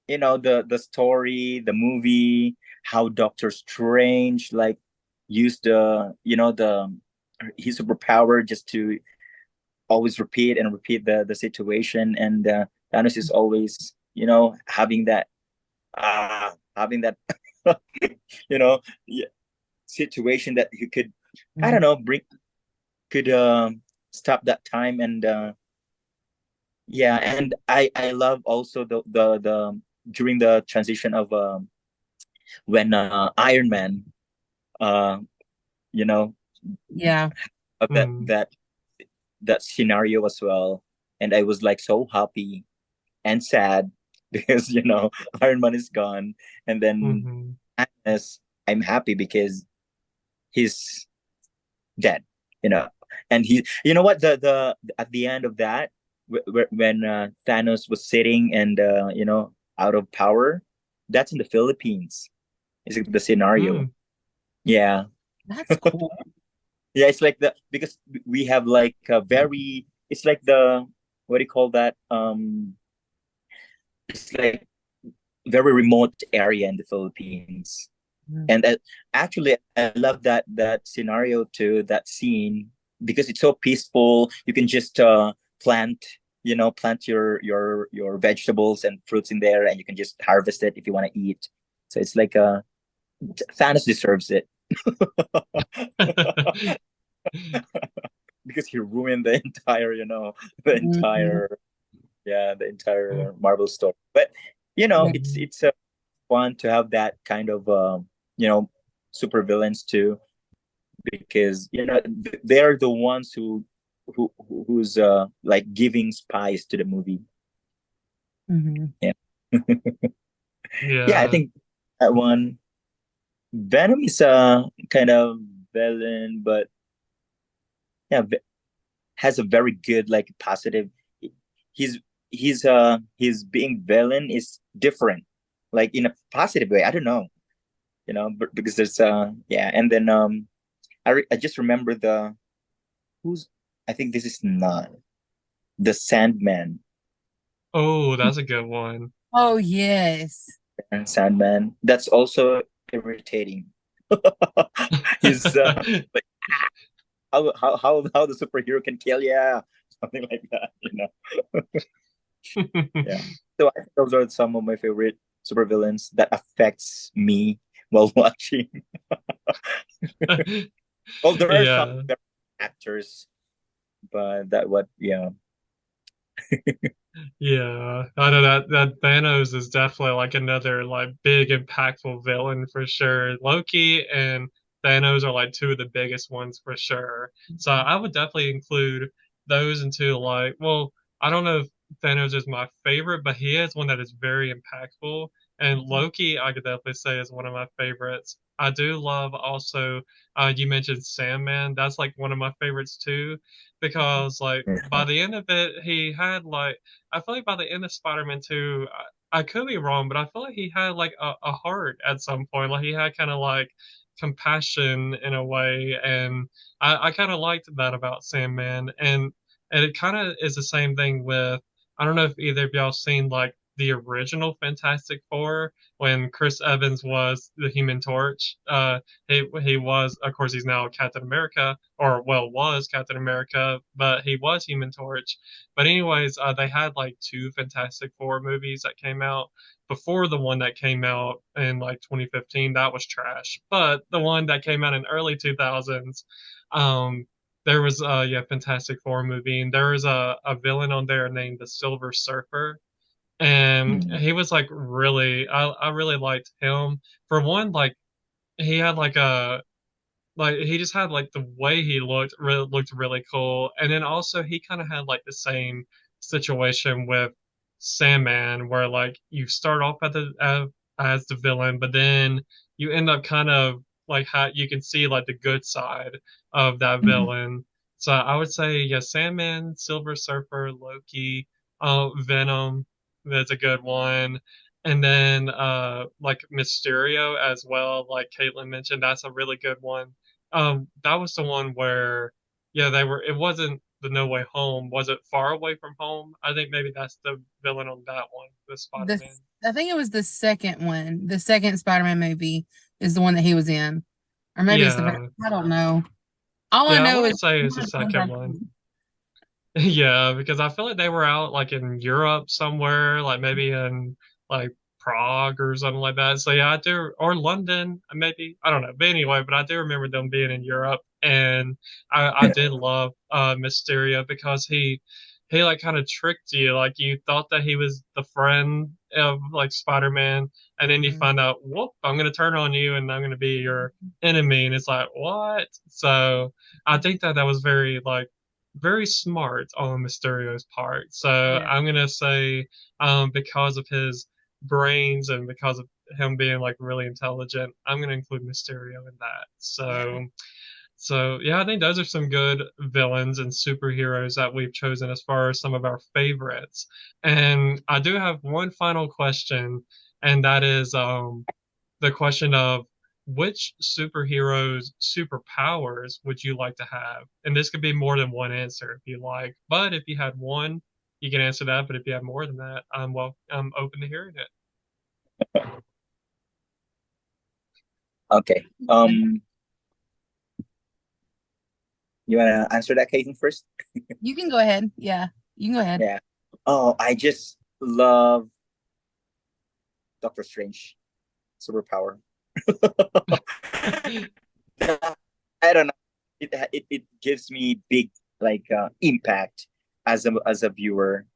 Speaker 2: the story, the movie, how Doctor Strange like used the his superpower just to always repeat and repeat the situation, and Thanos is always having that you know yeah, situation that he could, I don't
Speaker 3: Mhm.
Speaker 2: know, bring could stop that time. And yeah, and I love also the during the transition of when Iron Man, uh, you know,
Speaker 3: Yeah.
Speaker 2: of
Speaker 1: Mm,
Speaker 2: that scenario as well, and I was like so happy and sad because Iron Man is gone, and then
Speaker 1: hmm
Speaker 2: Agnes, I'm happy because he's dead, and he, you know what, the at the end of that, when Thanos was sitting and out of power, that's in the Philippines. Is the scenario?
Speaker 1: mm.
Speaker 2: Yeah,
Speaker 3: That's cool.
Speaker 2: yeah. It's like the because we have like a very. It's like the what do you call that? It's like very remote area in the Philippines,
Speaker 3: Mm.
Speaker 2: and actually I love that scenario too, that scene, because it's so peaceful. You can just plant plant your vegetables and fruits in there, and you can just harvest it if you want to eat. So it's like Thanos deserves it because he ruined the entire the
Speaker 3: Mhm.
Speaker 2: entire yeah the entire Marvel story. But it's
Speaker 1: Mhm.
Speaker 2: it's fun to have that kind of you know super villains too, because they're the ones who's like giving spice to the movie.
Speaker 3: Mhm.
Speaker 2: Yeah. Yeah, I
Speaker 1: Yeah.
Speaker 2: think that one. Venom is a kind of villain, but yeah, has a very good like positive. He's his being villain is different, like in a positive way. I don't know, but because there's yeah, and then I just remember who's I think this is not the Sandman.
Speaker 1: Oh, that's a good one.
Speaker 3: Oh, yes.
Speaker 2: And Sandman. That's also irritating. He's like how the superhero can kill you, something like that. Yeah. So I think those are some of my favorite supervillains that affects me while watching. Well, there are some
Speaker 1: Yeah.
Speaker 2: actors, but that what
Speaker 1: Yeah, I know that Thanos is definitely like another like big impactful villain for sure. Loki and Thanos are like two of the biggest ones for sure. So I would definitely include those into like, well, I don't know if Thanos is my favorite, but he is one that is very impactful. And Loki, I could definitely say is one of my favorites. I do love also, you mentioned Sandman. That's like one of my favorites too, because like by the end of it, he had like I feel like by the end of Spider-Man 2, I could be wrong, but I feel like he had like a heart at some point. Like he had kind of like compassion in a way, and I kind of liked that about Sandman. And it kind of is the same thing with I don't know if either of y'all seen like the original Fantastic Four when Chris Evans was the Human Torch. He was, of course, he's now Captain America, or well, was Captain America, but he was Human Torch. But anyways, they had like two Fantastic Four movies that came out before the one that came out in like 2015. That was trash. But the one that came out in early 2000s, um, there was yeah Fantastic Four movie, and there was a villain on there named the Silver Surfer, and
Speaker 2: Mhm.
Speaker 1: he was like really I really liked him. For one, like he had like he just had like the way he looked really cool, and then also he kind of had like the same situation with Sandman, where like you start off at as the villain, but then you end up kind of like how you can see like the good side of that
Speaker 2: Mhm.
Speaker 1: villain. So I would say yeah, Sandman, Silver Surfer, Loki, Venom, that's a good one. And then like Mysterio as well, like Caitlyn mentioned, that's a really good one. That was the one where, yeah, they were. It wasn't the No Way Home. Was it Far Away from Home? I think maybe that's the villain on that one, the Spider-Man.
Speaker 3: I think it was the second one. The second Spider-Man movie is the one that he was in. Or maybe it's the first.
Speaker 1: Yeah,
Speaker 3: I don't know. All I
Speaker 1: yeah, I
Speaker 3: know
Speaker 1: want
Speaker 3: is
Speaker 1: to say it's the second one. Yeah, because I feel like they were out like in Europe somewhere, like maybe in like Prague or something like that. So yeah, I do, or London, maybe. I don't know. But anyway, but I do remember them being in Europe, and I did love Mysterio because he like kind of tricked you. Like you thought that he was the friend of like Spider-Man, and then you
Speaker 3: Mhm.
Speaker 1: find out, whoop, I'm gonna turn on you and I'm gonna be your enemy, and it's like, what? So I think that that was very like very smart on Mysterio's part. So
Speaker 3: Yeah.
Speaker 1: I'm gonna say, because of his brains and because of him being like really intelligent, I'm gonna include Mysterio in that.
Speaker 3: Yeah.
Speaker 1: So yeah, I think those are some good villains and superheroes that we've chosen as far as some of our favorites. And I do have one final question, and that is the question of which superheroes' superpowers would you like to have? And this could be more than one answer if you like. But if you had one, you can answer that. But if you have more than that, I'm open to hearing it.
Speaker 2: Okay. You wanna answer that, Caitlyn, first?
Speaker 3: You can go ahead. Yeah, you can go ahead.
Speaker 2: Yeah. Oh, I just love Doctor Strange superpower. I don't know. It gives me big like impact as a viewer.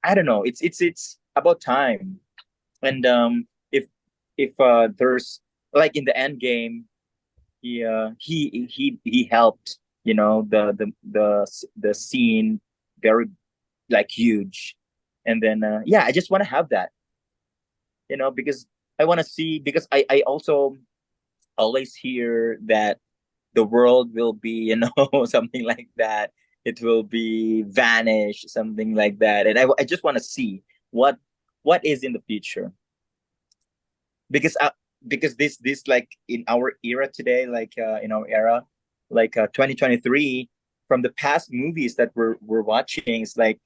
Speaker 2: I don't know. It's about time. And if there's like in the end game, he helped, you know, the scene very like huge. And then yeah, I just want to have that, you know, because I want to see, because I also always hear that the world will be, you know, something like that. It will be vanish, something like that. And I just want to see what what is in the future, because because this like in our era today, like in our era, like 2023, from the past movies that we're watching, it's like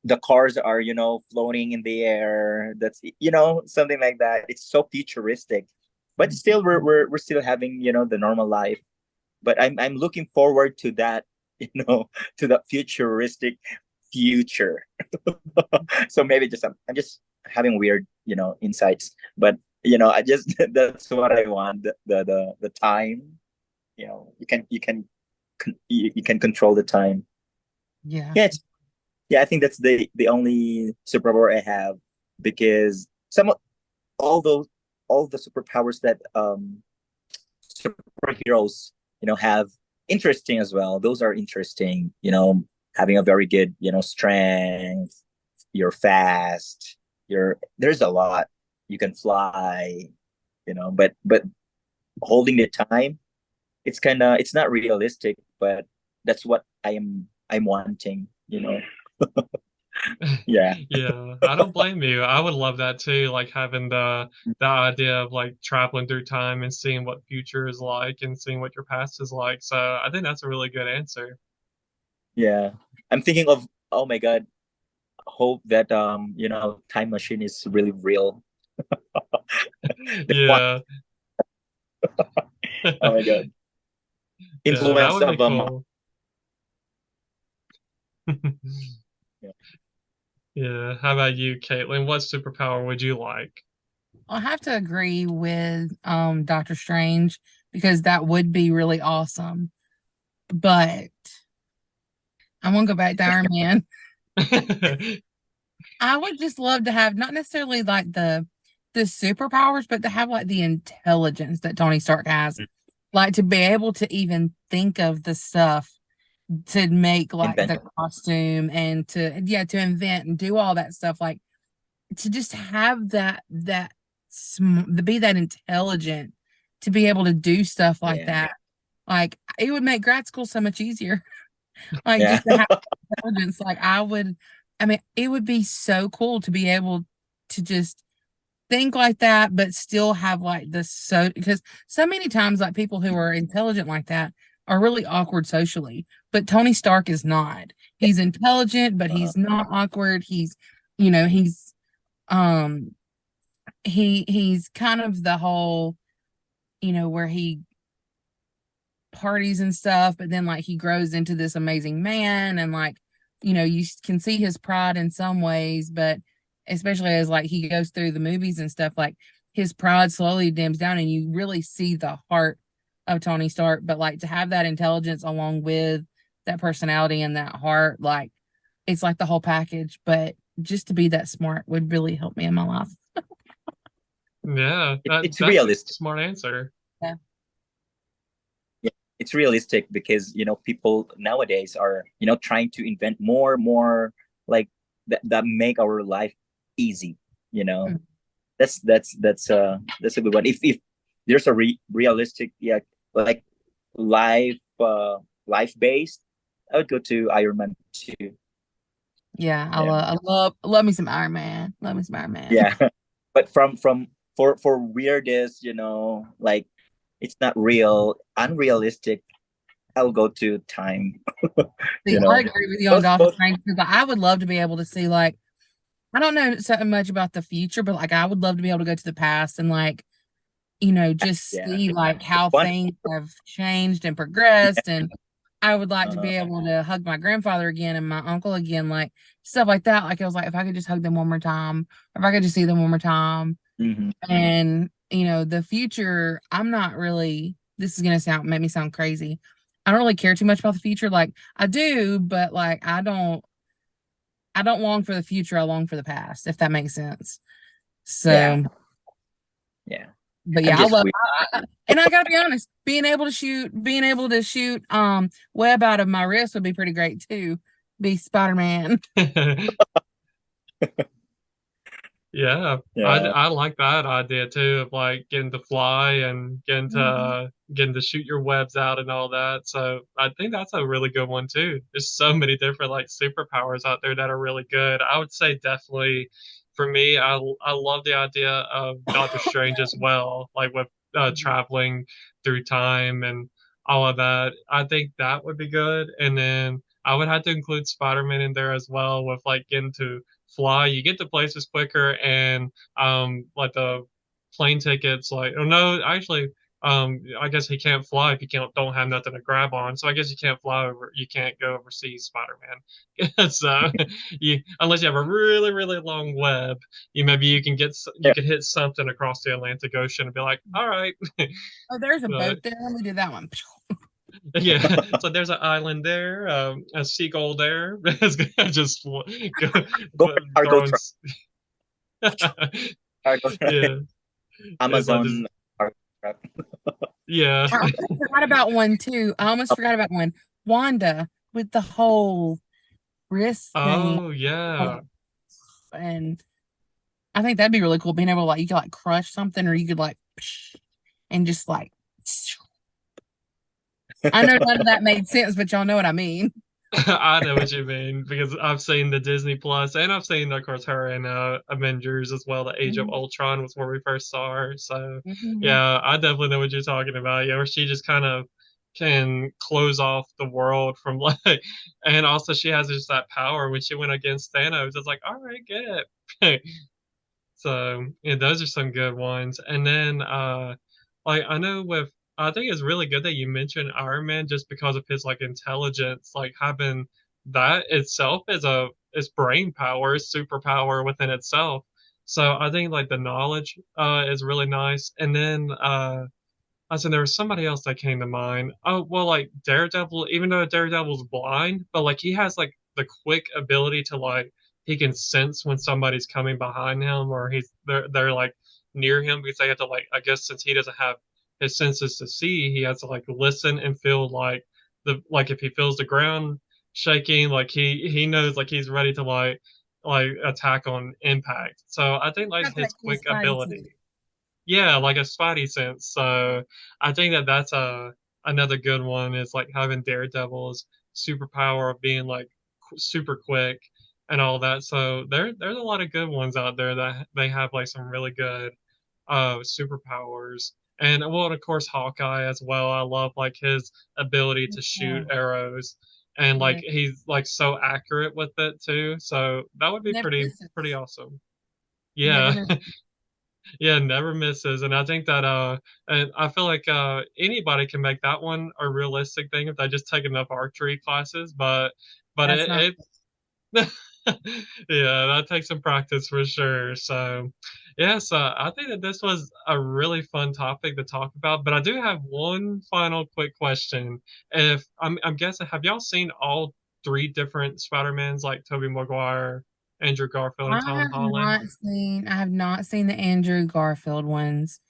Speaker 2: the cars are, you know, floating in the air. That's, you know, something like that. It's so futuristic, but still we're still having, you know, the normal life. But I'm looking forward to that, you know, to the futuristic future. So maybe just I'm just having weird, you know, insights, but you know, I just that's what I want. The time, you know, you can control the time.
Speaker 3: Yeah.
Speaker 2: Yeah, yeah, I think that's the only superpower I have, because some all those all the superpowers that superheroes, you know, have interesting as well. Those are interesting, you know, having a very good, you know, strength, you're fast, you're there's a lot. You can fly, you know, but holding the time, it's kinda it's not realistic, but that's what I'm wanting, you know. Yeah.
Speaker 1: Yeah, I don't blame you. I would love that too, like having the idea of like traveling through time and seeing what future is like and seeing what your past is like. So I think that's a really good answer.
Speaker 2: Yeah. I'm thinking of, oh my God, hope that you know, time machine is really real.
Speaker 1: Yeah.
Speaker 2: Oh my God.
Speaker 1: Yeah, that
Speaker 2: Influence
Speaker 1: would be
Speaker 2: of
Speaker 1: cool.
Speaker 2: yeah.
Speaker 1: Yeah. How about you, Caitlin? What superpower would you like?
Speaker 3: I'll have to agree with Doctor Strange because that would be really awesome. But I'm gonna go back to Iron Man. I would just love to have not necessarily like the superpowers, but to have like the intelligence that Tony Stark has. Like to be able to even think of the stuff to make like
Speaker 2: Invent.
Speaker 3: the costume and to yeah, to invent and do all that stuff. Like to just have to be that intelligent to be able to do stuff like
Speaker 2: Yeah.
Speaker 3: that. Like it would make grad school so much easier. Like
Speaker 2: Yeah.
Speaker 3: just to have intelligence. Like I mean, it would be so cool to be able to just think like that, but still have like this so because so many times like people who are intelligent like that are really awkward socially. But Tony Stark is not. He's intelligent, but
Speaker 2: Uh,
Speaker 3: he's not awkward. He's, you know, um he's kind of the whole, you know, where he parties and stuff, but then like he grows into this amazing man and like, you know, can see his pride in some ways, but especially as like he goes through the movies and stuff, like his pride slowly dims down and you really see the heart of Tony Stark. But like to have that intelligence along with that personality and that heart, like it's like the whole package. But just to be that smart would really help me in my life.
Speaker 1: Yeah,
Speaker 2: It's
Speaker 1: that's a
Speaker 2: realistic.
Speaker 1: smart answer.
Speaker 3: Yeah.
Speaker 2: Yeah, it's realistic because people nowadays are trying to invent more like that make our life easy. You know,
Speaker 3: Mm.
Speaker 2: that's a good one. If there's a realistic, yeah, like life life based, I would go to Iron Man 2.
Speaker 3: Yeah,
Speaker 2: Yeah,
Speaker 3: I love me some Iron Man. Love me some Iron Man.
Speaker 2: yeah. But from for weirdest, like it's not real, unrealistic. I'll go to time.
Speaker 3: See,
Speaker 2: you
Speaker 3: I
Speaker 2: know,
Speaker 3: agree with you on
Speaker 2: both
Speaker 3: Doctor
Speaker 2: both.
Speaker 3: Strange because I would love to be able to see like I don't know so much about the future, but like I would love to be able to go to the past and like, just
Speaker 2: Yeah,
Speaker 3: see like
Speaker 2: it's
Speaker 3: how
Speaker 2: fun.
Speaker 3: things have changed and progressed.
Speaker 2: Yeah.
Speaker 3: And I would like to
Speaker 2: Uh-huh.
Speaker 3: be able to hug my grandfather again and my uncle again, like stuff like that. Like I was like, if I could just hug them one more time, or if I could just see them one more time.
Speaker 2: Hmm.
Speaker 3: And the future, I'm not really, this is gonna make me sound crazy. I don't really care too much about the future. Like I do, but like I don't long for the future. I long for the past, if that makes sense.
Speaker 2: Yeah,
Speaker 3: So,
Speaker 2: yeah.
Speaker 3: but
Speaker 2: I'm
Speaker 3: yeah,
Speaker 2: just weird.
Speaker 3: and I gotta be honest, being able to shoot web out of my wrist would be pretty great too. Be Spider-Man.
Speaker 1: Yeah,
Speaker 2: Yeah.
Speaker 1: I like that idea too of like getting to fly and
Speaker 3: Mhm.
Speaker 1: getting to shoot your webs out and all that. So I think that's a really good one too. There's so many different like superpowers out there that are really good. I would say definitely for me, I love the idea of Doctor Strange as well, like with traveling through time and all of that. I think that would be good. And then I would have to include Spider-Man in there as well with like getting to fly. You get to places quicker, and like the plane tickets, like oh no, actually, I guess he can't fly if you can't don't have nothing to grab on. So I guess you can't fly over, you can't go overseas, Spider-Man. So you unless you have a really long web, maybe you can you
Speaker 2: Yeah.
Speaker 1: can hit something across the Atlantic Ocean and be like, all right.
Speaker 3: Oh, there's a
Speaker 1: But
Speaker 3: boat there. Let me do that one.
Speaker 1: yeah, so there's an island there, a seagull there. It's gonna just go,
Speaker 2: Go for cargo
Speaker 1: throwing.
Speaker 2: truck. Cargo
Speaker 1: Yeah, it's like just
Speaker 2: Amazon cargo truck.
Speaker 1: yeah.
Speaker 3: I almost forgot about one too. I almost forgot about one. Wanda with the whole wrist thing.
Speaker 1: Oh yeah.
Speaker 3: And I think that'd be really cool being able to like you could like crush something or you could like and just like I know none of that made sense, but y'all know what I mean.
Speaker 1: I know what you mean because I've seen the Disney Plus and I've seen, of course, her in Avengers as well. The Age of
Speaker 3: Mhm.
Speaker 1: Ultron was where we first saw her. So,
Speaker 3: Mhm.
Speaker 1: yeah, I definitely know what you're talking about. Yeah, where she just kind of can close off the world from like, and also she has just that power when she went against Thanos. It's like, all right, get it. So yeah, those are some good ones. And then like I know with I think it's really good that you mentioned Iron Man just because of his like intelligence, like having that itself is brain power, is superpower within itself. So I think like the knowledge is really nice. And then I said there was somebody else that came to mind. Oh well, like Daredevil, even though Daredevil's blind, but like he has like the quick ability to like he can sense when somebody's coming behind him or they're like near him because they have to like I guess since he doesn't have his senses to see, he has to like listen and feel like the like if he feels the ground shaking, like he knows like he's ready to like attack on impact. So I think like
Speaker 3: Got
Speaker 1: his
Speaker 3: that cool
Speaker 1: quick
Speaker 3: spidey sense.
Speaker 1: ability, yeah, like a spidey sense. So I think that that's a another good one is like having Daredevil's superpower of being like super quick and all that. So there's a lot of good ones out there that they have like some really good superpowers. And well, and of course Hawkeye as well. I love like his ability to shoot
Speaker 3: Yeah.
Speaker 1: arrows and like
Speaker 3: Yeah.
Speaker 1: he's like so accurate with it too. So that would be
Speaker 3: Never
Speaker 1: pretty
Speaker 3: misses.
Speaker 1: awesome.
Speaker 3: Never
Speaker 1: Yeah.
Speaker 3: misses.
Speaker 1: Yeah, never misses. And I think that and I feel like anybody can make that one a realistic thing if they just take enough archery classes, but
Speaker 3: That's not
Speaker 1: it yeah, that takes some practice for sure. So yes, I think that this was a really fun topic to talk about, but I do have one final quick question. If I'm guessing have y'all seen all three different Spider-Mans like Tobey Maguire Andrew Garfield and
Speaker 3: I
Speaker 1: Tom
Speaker 3: have
Speaker 1: Holland?
Speaker 3: not seen the Andrew Garfield ones.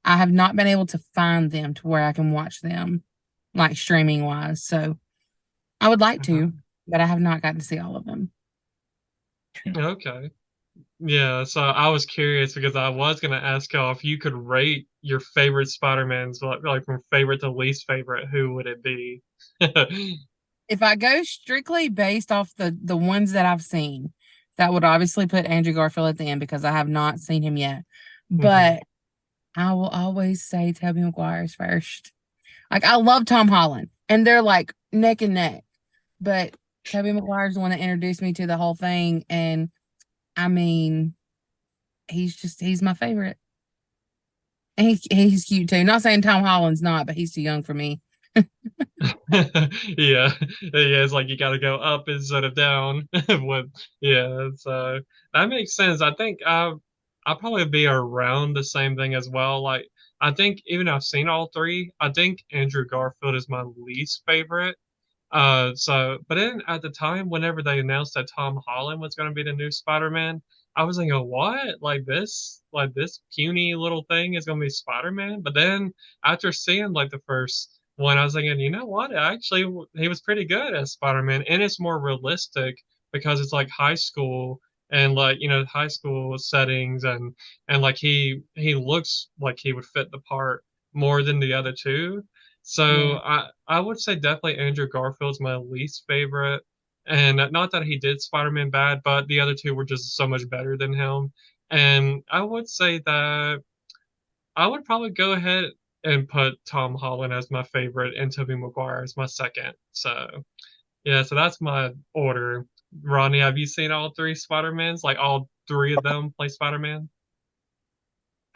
Speaker 3: I have not been able to find them to where I can watch them, like streaming wise. So I would like
Speaker 1: Uh-huh.
Speaker 3: to, but I have not gotten to see all of them.
Speaker 1: Okay. Yeah, so I was curious because I was gonna ask y'all if you could rate your favorite Spider-Mans, like from favorite to least favorite, who would it be?
Speaker 3: If I go strictly based off the ones that I've seen, that would obviously put Andrew Garfield at the end because I have not seen him yet.
Speaker 1: Mhm.
Speaker 3: But I will always say Tobey Maguire's first. Like I love Tom Holland, and they're like neck and neck. But Tobey Maguire's the one that introduced me to the whole thing, and I mean, he's my favorite. And he's cute too. Not saying Tom Holland's not, but he's too young for me.
Speaker 1: Yeah, yeah, it's like you got to go up instead of down. With yeah, so that makes sense. I think I'll probably be around the same thing as well. Like I think even though I've seen all three, I think Andrew Garfield is my least favorite. But then at the time, whenever they announced that Tom Holland was going to be the new Spider-Man, I was thinking, what? Like this puny little thing is going to be Spider-Man? But then after seeing like the first one, I was thinking, you know what? Actually, he was pretty good as Spider-Man, and it's more realistic because it's like high school and like high school settings and like he looks like he would fit the part more than the other two. So
Speaker 3: Yeah.
Speaker 1: I would say definitely Andrew Garfield's my least favorite. And not that he did Spider-Man bad, but the other two were just so much better than him. And I would say that I would probably go ahead and put Tom Holland as my favorite and Tobey Maguire as my second. So yeah, so that's my order. Rodney, have you seen all three Spider-Mans? Like all three of them play Spider-Man?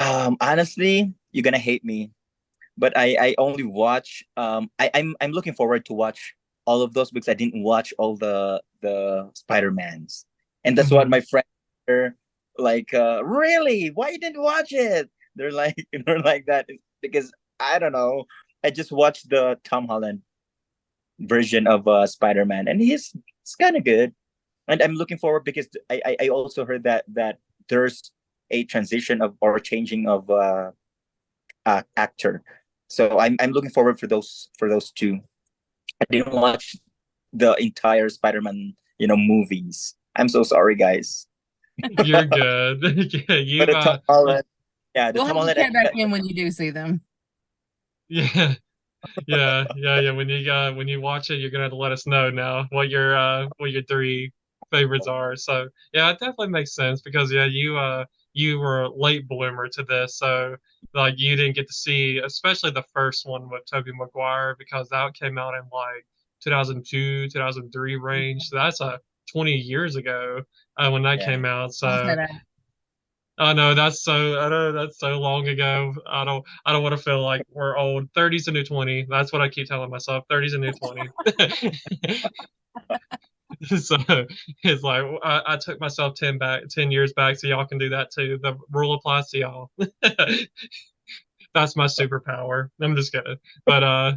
Speaker 2: Honestly, you're gonna hate me, but I only watch. I'm looking forward to watch all of those because I didn't watch all the Spider-Mans, and that's what
Speaker 1: Hmm.
Speaker 2: my friends are like. Really? Why you didn't watch it? They're like they're like that because I don't know. I just watched the Tom Holland version of Spider-Man, and he's kind of good. And I'm looking forward because I also heard that there's a transition of or changing of actor. So I'm looking forward for those two. I didn't watch the entire Spider-Man, movies. I'm so sorry, guys.
Speaker 1: You're good. Yeah,
Speaker 2: But
Speaker 1: you've
Speaker 2: the Tom Holland, yeah, the
Speaker 3: We'll
Speaker 2: Tom
Speaker 3: have to
Speaker 2: Holland.
Speaker 3: check back in when you do see them.
Speaker 1: yeah. Yeah. When you watch it, you're gonna have to let us know now what your three favorites are. So yeah, it definitely makes sense because yeah, you were a late bloomer to this, so like you didn't get to see especially the first one with Tobey Maguire because that came out in like 2002, 2003 range. So that's 20 years ago when that
Speaker 2: Yeah,
Speaker 1: came out.
Speaker 3: Don't say
Speaker 1: So
Speaker 3: that.
Speaker 1: I know that's so long ago. I don't want to feel like we're old. 30's a new 20. That's what I keep telling myself. 30's a new 20. So it's like I took myself 10 years back, so y'all can do that too. The rule applies to y'all. That's my superpower. I'm just kidding. But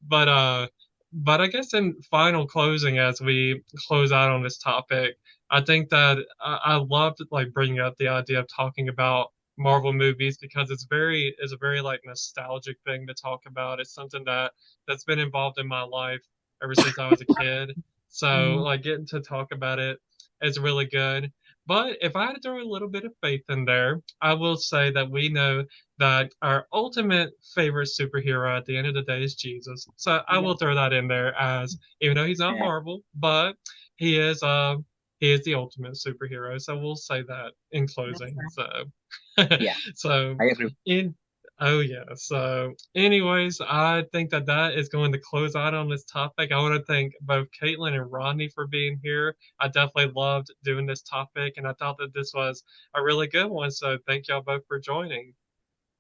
Speaker 1: but uh but I guess in final closing as we close out on this topic, I think that I loved like bringing up the idea of talking about Marvel movies because it's a very like nostalgic thing to talk about. It's something that's been involved in my life ever since I was a kid. So
Speaker 3: Mhm.
Speaker 1: like getting to talk about it is really good. But if I had to throw a little bit of faith in there, I will say that we know that our ultimate favorite superhero at the end of the day is Jesus. So I
Speaker 3: Yeah,
Speaker 1: will throw that in there as even though he's not
Speaker 2: yeah,
Speaker 1: Marvel, but he is um he is the ultimate superhero. So we'll say that in
Speaker 3: that's
Speaker 1: closing.
Speaker 3: right.
Speaker 1: So
Speaker 2: yeah.
Speaker 1: so
Speaker 2: I agree.
Speaker 1: in oh yeah. So anyways, I think that that is going to close out on this topic. I want to thank both Caitlyn and Rodney for being here. I definitely loved doing this topic and I thought that this was a really good one. So thank y'all both for joining.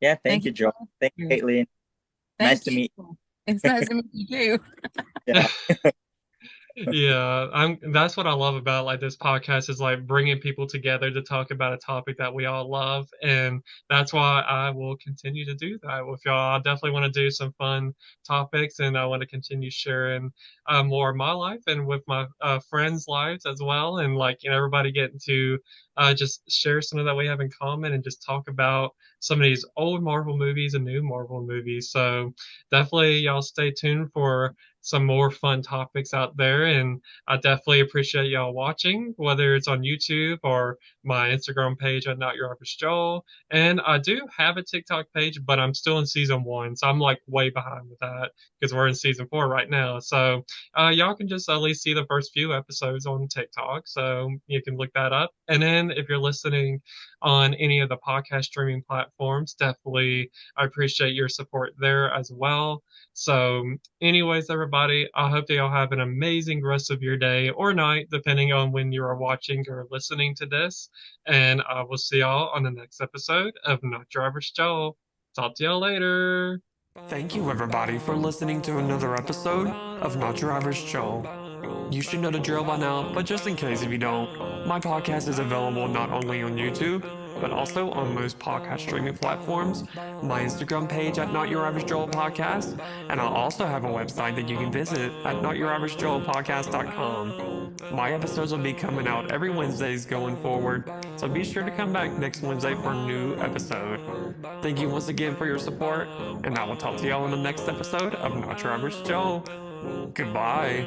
Speaker 2: Yeah,
Speaker 3: Thank
Speaker 2: thank
Speaker 3: you
Speaker 2: you, Joe.
Speaker 3: so
Speaker 2: Thank
Speaker 3: much.
Speaker 2: you, Caitlin. Nice
Speaker 3: Thank
Speaker 2: to
Speaker 3: you.
Speaker 2: meet.
Speaker 3: It's nice to meet you too.
Speaker 2: Yeah.
Speaker 1: Yeah, that's what I love about like this podcast is like bringing people together to talk about a topic that we all love, and that's why I will continue to do that with y'all. I definitely want to do some fun topics, and I want to continue sharing more of my life and with my friends' lives as well, and like everybody getting to just share something that we have in common and just talk about some of these old Marvel movies and new Marvel movies. So definitely y'all stay tuned for some more fun topics out there. And I definitely appreciate y'all watching, whether it's on YouTube or my Instagram page at Not Your Average Joel. And I do have a TikTok page, but I'm still in season 1. So I'm like way behind with that because we're in season 4 right now. So y'all can just at least see the first few episodes on TikTok. So you can look that up. And then if you're listening on any of the podcast streaming platforms, definitely I appreciate your support there as well. So, anyways, everybody, I hope that y'all have an amazing rest of your day or night, depending on when you are watching or listening to this. And I will see y'all on the next episode of Not Your Average Joel. Talk to y'all later.
Speaker 4: Thank you, everybody, for listening to another episode of Not Your Average Joel. You should know the drill by now, but just in case if you don't, my podcast is available not only on YouTube, but also on most podcast streaming platforms, my Instagram page at Not Your Average Joel Podcast, and I'll also have a website that you can visit at NotYourAverageJoelPodcast.com. My episodes will be coming out every Wednesdays going forward, so be sure to come back next Wednesday for a new episode. Thank you once again for your support, and I will talk to y'all in the next episode of Not Your Average Joel. Goodbye.